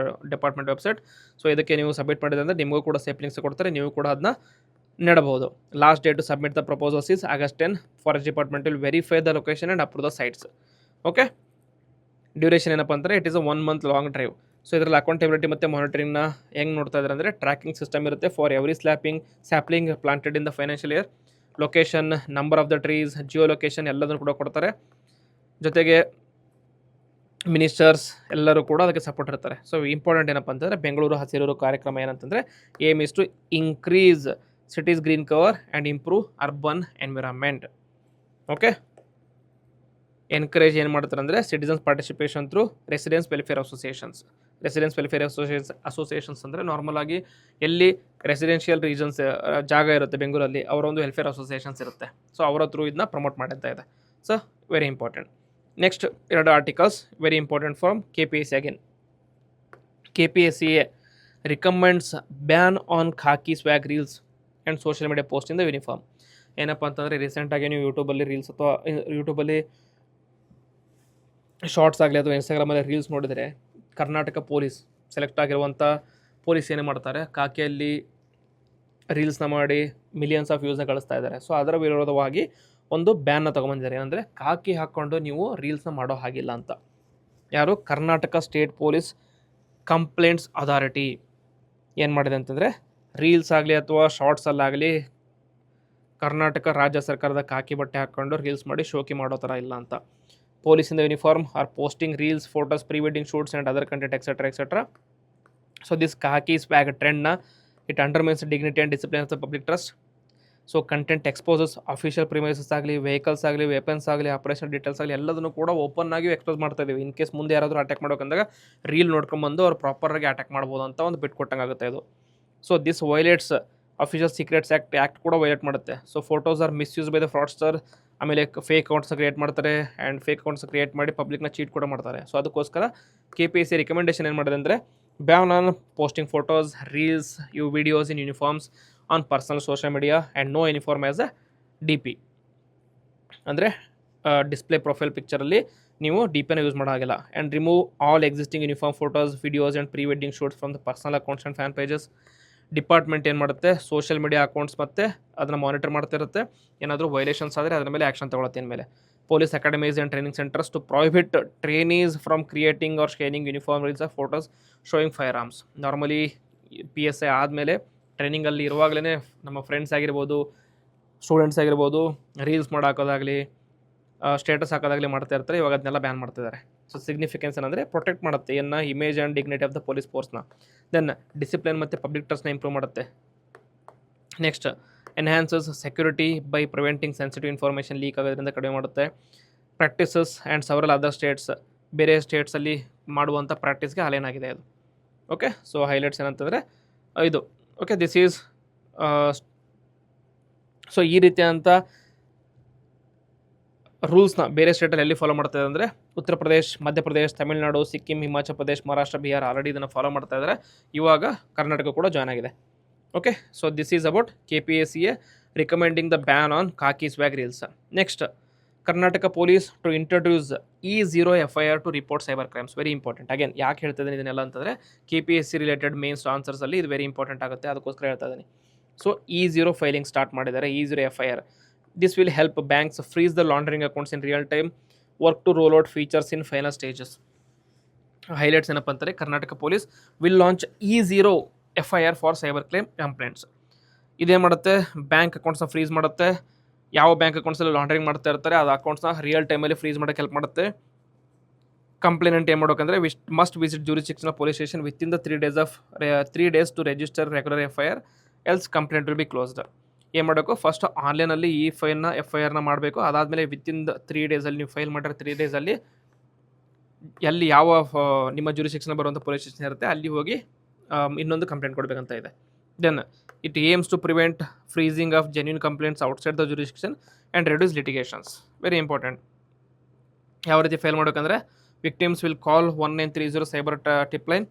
department website. So ಇದಕ್ಕೆ ನೀವು ಸಬ್ಮಿಟ್ ಮಾಡಿದ್ರೆ ಅಂದರೆ ನಿಮಗೂ ಕೂಡ ಸೇಪ್ಲಿಂಗ್ಸ್ ಕೊಡ್ತಾರೆ, ನೀವು ಕೂಡ ಅದನ್ನ ನೆಡಬಹುದು. Last date to submit the proposals is August 10. Forest department will verify the location and approve the sites. Okay, duration ಏನಪ್ಪ ಅಂದರೆ it is a 1 month long drive. So ಇದರಲ್ಲಿ ಅಕೌಂಟಬಿಲಿಟಿ ಮತ್ತು ಮಾನಿಟರಿಂಗ್ನ ಹೆಂಗೆ ನೋಡ್ತಾ ಇದ್ದಾರೆ ಅಂದರೆ ಟ್ರ್ಯಾಕಿಂಗ್ ಸಿಸ್ಟಮ್ ಇರುತ್ತೆ for every sapling planted in the financial year, location, number of the trees, geo location ಎಲ್ಲದನ್ನು ಕೂಡ ಕೊಡ್ತಾರೆ. ಜೊತೆಗೆ ಮಿನಿಸ್ಟರ್ಸ್ ಎಲ್ಲರೂ ಕೂಡ ಅದಕ್ಕೆ ಸಪೋರ್ಟ್ ಇರ್ತಾರೆ. ಸೊ ಇಂಪಾರ್ಟೆಂಟ್ ಏನಪ್ಪ ಅಂತಂದರೆ ಬೆಂಗಳೂರು ಹಸಿರೂರು ಕಾರ್ಯಕ್ರಮ ಏನಂತಂದರೆ aim is to increase city's green cover and improve urban environment. Okay, encourage ಏನು ಮಾಡ್ತಾರೆ ಅಂದರೆ citizens participation through residents welfare associations ಅಂದರೆ ನಾರ್ಮಲ್ ಆಗಿ ಎಲ್ಲಿ ರೆಸಿಡೆನ್ಷಿಯಲ್ ರೀಜನ್ಸ್ ಜಾಗ ಇರುತ್ತೆ ಬೆಂಗಳೂರಲ್ಲಿ ಅವರ ಒಂದು ವೆಲ್ಫೇರ್ ಅಸೋಸಿಯೇಷನ್ಸ್ ಇರುತ್ತೆ. ಸೊ ಅವರ ಥ್ರೂ ಇದನ್ನ ಪ್ರಮೋಟ್ ಮಾಡ್ತಾ ಇದೆ. So very important. Next 2 articles very important from KPSC again. KPSCA recommends ban on khaki swag reels and social media post in the uniform. ಏನಪ್ಪ ಅಂತಂದರೆ ರೀಸೆಂಟಾಗಿ ನೀವು ಯೂಟ್ಯೂಬಲ್ಲಿ ರೀಲ್ಸ್ ಅಥವಾ ಯೂಟ್ಯೂಬಲ್ಲಿ ಶಾರ್ಟ್ಸ್ ಆಗಲಿ ಅಥವಾ ಇನ್ಸ್ಟಾಗ್ರಾಮಲ್ಲಿ ರೀಲ್ಸ್ ನೋಡಿದರೆ ಕರ್ನಾಟಕ ಪೊಲೀಸ್ ಸೆಲೆಕ್ಟ್ ಆಗಿರುವಂಥ ಪೊಲೀಸ್ ಏನೇ ಮಾಡ್ತಾರೆ, ಖಾಕಿಯಲ್ಲಿ ರೀಲ್ಸ್ನ ಮಾಡಿ ಮಿಲಿಯನ್ಸ್ ಆಫ್ ವ್ಯೂಸ್ನ ಗಳಿಸ್ತಾ ಇದ್ದಾರೆ. ಸೊ ಅದರ ವಿರೋಧವಾಗಿ ಒಂದು ಬ್ಯಾನ್ನ ತೊಗೊಂಬಂದಿದ್ದಾರೆ. ಏನಂದರೆ ಖಾಕಿ ಹಾಕ್ಕೊಂಡು ನೀವು ರೀಲ್ಸ್ನ ಮಾಡೋ ಹಾಗಿಲ್ಲ ಅಂತ. ಯಾರು? Karnataka state police complaints authority ಏನು ಮಾಡಿದೆ ಅಂತಂದರೆ ರೀಲ್ಸ್ ಆಗಲಿ ಅಥವಾ ಶಾರ್ಟ್ಸಲ್ಲಾಗಲಿ ಕರ್ನಾಟಕ ರಾಜ್ಯ ಸರ್ಕಾರದ ಖಾಕಿ ಬಟ್ಟೆ ಹಾಕ್ಕೊಂಡು ರೀಲ್ಸ್ ಮಾಡಿ ಶೋಕಿ ಮಾಡೋ ಥರ ಇಲ್ಲ ಅಂತ. Police in the uniform are posting reels, photos, pre-wedding shoots and other content, etc. So this khaki swag trend it undermines the dignity and discipline of the public trust. So content exposes official premises ಆಗಲಿ, vehicles ಆಗಲಿ, weapons ಆಗಲಿ, operation details ಆಗಲಿ ಎಲ್ಲದನ್ನು ಕೂಡ open ಆಗಿ expose ಮಾಡ್ತಾ ಇದ್ದೀವಿ. In case ಮುಂದೆ ಯಾರಾದರೂ ಅಟ್ಯಾಕ್ ಮಾಡೋಕಂದಾಗ ರೀಲ್ ನೋಡ್ಕೊಂಬಂದು ಅವ್ರು ಪ್ರಾಪರಾಗಿ ಅಟ್ಯಾಕ್ ಮಾಡ್ಬೋದು ಅಂತ ಒಂದು ಬಿಟ್ಟು ಕೊಟ್ಟಂಗೆ ಆಗುತ್ತೆ ಇದು. So this violates official secrets act ಕೂಡ ವೈಲೇಟ್ ಮಾಡುತ್ತೆ. So photos are misuse by the fraudster. ಆಮೇಲೆ ಫೇಕ್ ಅಕೌಂಟ್ಸ್ ಕ್ರಿಯೇಟ್ ಮಾಡ್ತಾರೆ ಆ್ಯಂಡ್ ಫೇಕ್ ಅಕೌಂಟ್ಸ್ ಕ್ರಿಯೇಟ್ ಮಾಡಿ ಪಬ್ಲಿಕ್ನ ಚೀಟ್ ಕೂಡ ಮಾಡ್ತಾರೆ. ಸೊ ಅದಕ್ಕೋಸ್ಕರ KPSC ರಿಕಮೆಂಡೇಷನ್ ಏನು ಮಾಡಿದೆ ಅಂದರೆ ban on posting photos, reels, videos in uniforms on personal social media and no uniform as a DP ಅಂದರೆ ಡಿಸ್ಪ್ಲೇ ಪ್ರೊಫೈಲ್ ಪಿಕ್ಚರಲ್ಲಿ ನೀವು DPನ ಯೂಸ್ ಮಾಡೋ ಹಾಗಿಲ್ಲ. And remove all existing uniform photos, videos and pre wedding shoots from the personal accounts and fan pages. Department ಏನು ಮಾಡುತ್ತೆ, social media accounts ಮತ್ತು ಅದನ್ನು ಮಾನಿಟರ್ ಮಾಡ್ತಿರುತ್ತೆ. ಏನಾದರೂ ವೈಲೇಷನ್ಸ್ ಆದರೆ ಅದರ ಮೇಲೆ ಆ್ಯಕ್ಷನ್ ತೊಗೊಳತ್ತೆ. ಇನ್ಮೇಲೆ police academies and training centres to prohibit trainees from creating or sharing uniform reels of photos showing firearms. Normally PSI ಆದಮೇಲೆ ಟ್ರೈನಿಂಗಲ್ಲಿ ಇರುವಾಗಲೇ ನಮ್ಮ ಫ್ರೆಂಡ್ಸ್ ಆಗಿರ್ಬೋದು, ಸ್ಟೂಡೆಂಟ್ಸ್ ಆಗಿರ್ಬೋದು, ರೀಲ್ಸ್ ಮಾಡೋದಾಗಲಿ, ಸ್ಟೇಟಸ್ ಹಾಕೋದಾಗಲಿ ಮಾಡ್ತಾ ಇರ್ತಾರೆ. ಇವಾಗ ಅದನ್ನೆಲ್ಲ ಬ್ಯಾನ್ ಮಾಡ್ತಿದ್ದಾರೆ. ಸೊ ಸಿಗ್ನಿಫಿಕೆನ್ಸ್ ಏನಂದರೆ ಪ್ರೊಟೆಕ್ಟ್ ಮಾಡುತ್ತೆ ಏನು image and dignity of the police ಫೋರ್ಸ್ನ. ದೆನ್ ಡಿಸಿಪ್ಲಿನ್ ಮತ್ತು ಪಬ್ಲಿಕ್ ಟ್ರಸ್ಟ್ನ ಇಂಪ್ರೂವ್ ಮಾಡುತ್ತೆ. Next enhances security by preventing sensitive information leak ಆಗೋದ್ರಿಂದ ಕಡಿಮೆ ಮಾಡುತ್ತೆ. Practices and several other states, ಬೇರೆ ಸ್ಟೇಟ್ಸಲ್ಲಿ ಮಾಡುವಂಥ ಪ್ರಾಕ್ಟೀಸ್ಗೆ ಅಲೇನಾಗಿದೆ ಅದು. ಓಕೆ, ಸೊ ಹೈಲೈಟ್ಸ್ ಏನಂತಂದರೆ ಇದು. ಓಕೆ, ದಿಸ್ ಈಸ್ ಸೊ ಈ ರೀತಿಯಾದಂಥ ರೂಲ್ಸ್ನ ಬೇರೆ ಸ್ಟೇಟಲ್ಲಿ ಎಲ್ಲಿ ಫಾಲೋ ಮಾಡ್ತಾ ಇದೆ ಅಂದರೆ ಉತ್ತರ ಪ್ರದೇಶ್, ಮಧ್ಯಪ್ರದೇಶ್, ತಮಿಳುನಾಡು, ಸಿಕ್ಕಿಂ, ಹಿಮಾಚಲ ಪ್ರದೇಶ್, ಮಹಾರಾಷ್ಟ್ರ, ಬಿಹಾರ್ ಆಲ್ರೆಡಿ ಇದನ್ನು ಫಾಲೋ ಮಾಡ್ತಾ ಇದ್ದಾರೆ. ಇವಾಗ ಕರ್ನಾಟಕ ಕೂಡ ಜಾಯ್ನ್ ಆಗಿದೆ. Okay, so this is about KPSCA ರಿಕಮೆಂಡಿಂಗ್ the ban on khaki swag reels. Next Karnataka police to introduce E0 FIR to report cyber crimes. Very important. Again ಯಾಕೆ ಹೇಳ್ತಾ ಇದ್ದೀನಿ ಇದನ್ನೆಲ್ಲ ಅಂತಂದರೆ KPSC ರಿಲೇಟೆಡ್ ಮೇನ್ಸ್ ಆನ್ಸರ್ಸಲ್ಲಿ ಇದು ವೆರಿ ಇಂಪಾರ್ಟೆಂಟ್ ಆಗುತ್ತೆ, ಅದಕ್ಕೋಸ್ಕರ ಹೇಳ್ತಾ ಇದ್ದೀನಿ. ಸೊ E0 ಫೈಲಿಂಗ್ ಸ್ಟಾರ್ಟ್ ಮಾಡಿದ್ದಾರೆ, E0 FIR. This will help banks freeze the laundering accounts in real time, work to roll out features in final stages. Highlights ಏನಪ್ಪ ಅಂತಾರೆ, Karnataka police will launch E0 FIR for cyber claim complaints. ಇದೇನು ಮಾಡುತ್ತೆ, bank ಅಕೌಂಟ್ಸ್ನ freeze ಮಾಡುತ್ತೆ. ಯಾವ bank ಅಕೌಂಟ್ಸಲ್ಲಿ laundering ಮಾಡ್ತಾ ಇರ್ತಾರೆ ಅದು ಅಕೌಂಟ್ಸ್ನ ರಿಯಲ್ ಟೈಮಲ್ಲಿ ಫ್ರೀಸ್ ಮಾಡೋಕ್ಕೆ ಹೆಲ್ಪ್ ಮಾಡುತ್ತೆ. ಕಂಪ್ಲೇಂಟ್ ಏನು ಮಾಡೋಕಂದ್ರೆ must visit jurisdiction police station within the 3 days to register regular FIR else complaint will be closed. ಏನು ಮಾಡಬೇಕು, ಫಸ್ಟ್ ಆನ್ಲೈನಲ್ಲಿ ಈ FIRನ ಮಾಡಬೇಕು. ಅದಾದಮೇಲೆ ವಿತಿನ್ ದ 3 days ನೀವು ಫೈಲ್ ಮಾಡಿರೋ 3 days ಎಲ್ಲಿ ಯಾವ ನಿಮ್ಮ ಜ್ಯೂರಿಸ್ಡಿಕ್ಷನ್ ಬರುವಂಥ ಪೊಲೀಸ್ ಸ್ಟೇಷನ್ ಇರುತ್ತೆ ಅಲ್ಲಿ ಹೋಗಿ ಇನ್ನೊಂದು ಕಂಪ್ಲೇಂಟ್ ಕೊಡಬೇಕಂತ ಇದೆ. Then it aims to prevent freezing of genuine complaints outside the jurisdiction and reduce litigations. Very important. ಯಾವ ರೀತಿ ಫೈಲ್ ಮಾಡಬೇಕಂದ್ರೆ, victims will call 1930 cyber tip line,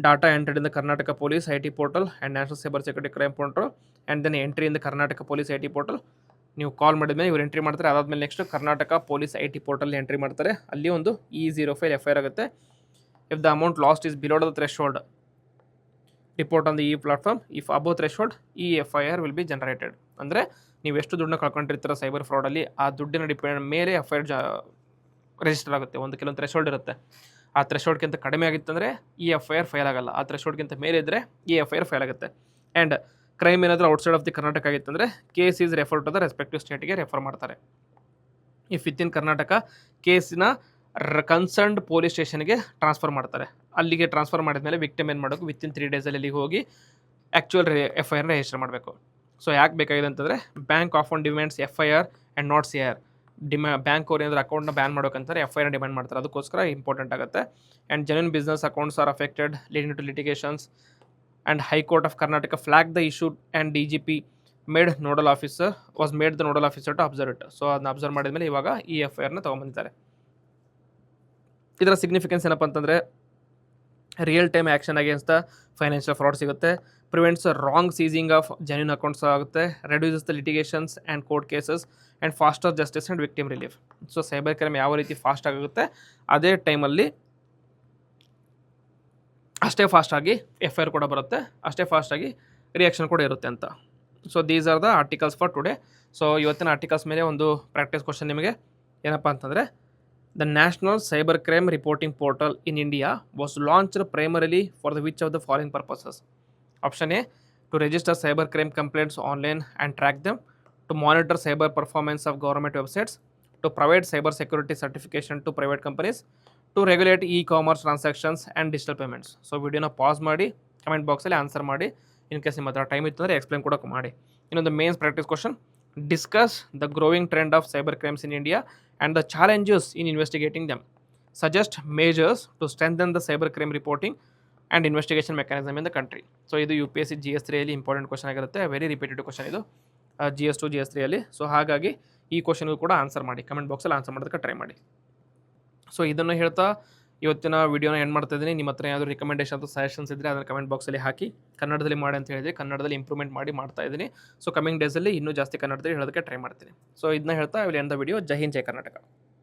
data entered in the Karnataka Police IT portal and National Cyber Security Crime Portal, and then entry in the Karnataka Police IT portal. ನೀವು ಕಾಲ್ ಮಾಡಿದ್ಮೇಲೆ ಇವ್ರು entry ಮಾಡ್ತಾರೆ. ಅದಾದಮೇಲೆ next Karnataka police IT portal entry ಮಾಡ್ತಾರೆ. ಅಲ್ಲಿ ಒಂದು E0 file FIR ಆಗುತ್ತೆ. If the amount lost is below the threshold, report on the ಈ platform. If above threshold FIR will be generated. ಅಂದರೆ ನೀವು ಎಷ್ಟು ದುಡ್ಡನ್ನ ಕಳ್ಕೊಂಡಿರ್ತೀರ ಸೈಬರ್ ಫ್ರಾಡಲ್ಲಿ, ಆ ದುಡ್ಡಿನ ಡಿಪೆಂಡ್ ಮೇಲೆ FIR ರಿಜಿಸ್ಟರ್ ಆಗುತ್ತೆ. ಒಂದು ಕೆಲವೊಂದು ಥ್ರೆಶೋಲ್ಡ್ ಇರುತ್ತೆ. ಆ ಥ್ರೆಶೋಲ್ಡ್ಗಿಂತ ಕಡಿಮೆ ಆಗಿತ್ತಂದರೆ FIR ಫೈಲ್ ಆಗಲ್ಲ. ಆ ಥ್ರೆಶೋಲ್ಡ್ಗಿಂತ ಮೇಲೆ ಇದ್ದರೆ FIR ಫೈಲ್ ಆಗುತ್ತೆ. ಆ್ಯಂಡ್ ಕ್ರೈಮ್ ಏನಾದರೂ ಔಟ್ಸೈಡ್ ಆಫ್ ದಿ ಕರ್ನಾಟಕ ಆಗಿತ್ತಂದರೆ case is refer to the respective ಸ್ಟೇಟ್ಗೆ ರೆಫರ್ ಮಾಡ್ತಾರೆ. ಇಫ್ ವಿತ್ ಇನ್ ಕರ್ನಾಟಕ, ಕೇಸಿನ ಕನ್ಸರ್ನ್ಡ್ ಪೊಲೀಸ್ ಸ್ಟೇಷನ್ಗೆ ಟ್ರಾನ್ಸ್ಫರ್ ಮಾಡ್ತಾರೆ. ಅಲ್ಲಿಗೆ ಟ್ರಾನ್ಸ್ಫರ್ ಮಾಡಿದ್ಮೇಲೆ ವಿಕ್ಟಿಮ್ ಏನು ಮಾಡಬೇಕು, ವಿತಿನ್ 3 days ಅಲ್ಲಿಗೆ ಹೋಗಿ ಆ್ಯಕ್ಚುಯಲ್ FIRನ ರಿಜಿಸ್ಟರ್ ಮಾಡಬೇಕು. ಸೊ ಯಾಕೆ ಬೇಕಾಗಿದೆ ಅಂತಂದರೆ, bank of on demands FIR and not CIR. Bank ಅವ್ರು ಏನಾದರೂ ಅಕೌಂಟ್ನ ಬ್ಯಾನ್ ಮಾಡೋಕ್ಕಂತಾರೆ FIR ಡಿಮ್ಯಾಂಡ್ ಮಾಡ್ತಾರೆ. ಅದಕ್ಕೋಸ್ಕರ ಇಂಪಾರ್ಟೆಂಟ್ ಆಗುತ್ತೆ. And genuine business accounts are affected leading to litigations and high court of Karnataka flag the issue and DGP made the nodal officer to observe it. So ಅದನ್ನ observe ಮಾಡಿದ್ಮೇಲೆ ಇವಾಗ FIRನ ತೊಗೊಂಬಂದಿದ್ದಾರೆ. ಇದರ ಸಿಗ್ನಿಫಿಕೆನ್ಸ್ ಏನಪ್ಪ ಅಂತಂದರೆ, real time action against the financial fraud ಸಿಗುತ್ತೆ, prevents wrong seizing of genuine accounts ಆಗುತ್ತೆ, reduces the litigations and court cases and faster justice and victim relief. So cyber crime ಯಾವ ರೀತಿ ಫಾಸ್ಟ್ ಆಗುತ್ತೆ, ಅದೇ ಟೈಮಲ್ಲಿ ಅಷ್ಟೇ ಫಾಸ್ಟಾಗಿ FIR ಕೂಡ ಬರುತ್ತೆ, ಅಷ್ಟೇ ಫಾಸ್ಟಾಗಿ ರಿಯಾಕ್ಷನ್ ಕೂಡ ಇರುತ್ತೆ ಅಂತ. So these are the articles for today. So ಇವತ್ತಿನ ಆರ್ಟಿಕಲ್ಸ್ ಮೇಲೆ ಒಂದು ಪ್ರಾಕ್ಟೀಸ್ ಕ್ವಶನ್ ನಿಮಗೆ ಏನಪ್ಪ ಅಂತಂದರೆ, the national cyber crime reporting portal in India was launched primarily for the which of the following purposes. Option A, to register cyber crime complaints online and track them, to monitor cyber performance of government websites, to provide cyber security certification to private companies, to regulate e-commerce transactions and digital payments. So ವಿಡಿಯೋನ pass ಮಾಡಿ comment ಬಾಕ್ಸಲ್ಲಿ answer ಮಾಡಿ. In case ನಿಮ್ಮ ಹತ್ರ time ಇತ್ತು ಅಂದರೆ explain ಕೂಡ ಮಾಡಿ. ಇನ್ನೊಂದು mains practice question, discuss the growing trend of cyber crimes in India and the challenges in investigating them. Suggest measures to strengthen the cyber crime reporting and investigation mechanism in the country. So ಇದು UPSC GS3 important question ಆಗಿರುತ್ತೆ. Very repeated question ಇದು GS2 GS3 so ಹಾಗಾಗಿ ಈ ಕ್ವಶನ್ಗೂ ಕೂಡ answer ಮಾಡಿ, comment ಬಾಕ್ಸಲ್ಲಿ answer ಮಾಡೋದಕ್ಕೆ try ಮಾಡಿ. ಸೊ ಇದನ್ನು ಹೇಳ್ತಾ ಇವತ್ತಿನ ವೀಡಿಯೋನ ಎಂಡ್ ಮಾಡ್ತಾ ಇದ್ದೀನಿ. ನಿಮ್ಮ ಹತ್ರ ಏನಾದರೂ ರಿಕಮೆಂಡೇಷನ್ ಅಥವಾ ಸಜೆಷನ್ಸ್ ಇದ್ದರೆ ಅದನ್ನು ಕಮೆಂಟ್ ಬಾಕ್ಸಲ್ಲಿ ಹಾಕಿ. ಕನ್ನಡದಲ್ಲಿ ಮಾಡಿ ಅಂತ ಹೇಳಿದರೆ ಕನ್ನಡದಲ್ಲಿ ಇಂಪ್ರೂವ್ಮೆಂಟ್ ಮಾಡಿ ಮಾಡ್ತಾ ಇದ್ದೀನಿ. ಸೊ ಕಮಿಂಗ್ ಡೇಸಲ್ಲಿ ಇನ್ನೂ ಜಾಸ್ತಿ ಕನ್ನಡದಲ್ಲಿ ಹೇಳೋದಕ್ಕೆ ಟ್ರೈ ಮಾಡ್ತೀನಿ. ಸೊ ಇದನ್ನ ಹೇಳ್ತಾ will end the video. Jai Hind, Jai Karnataka.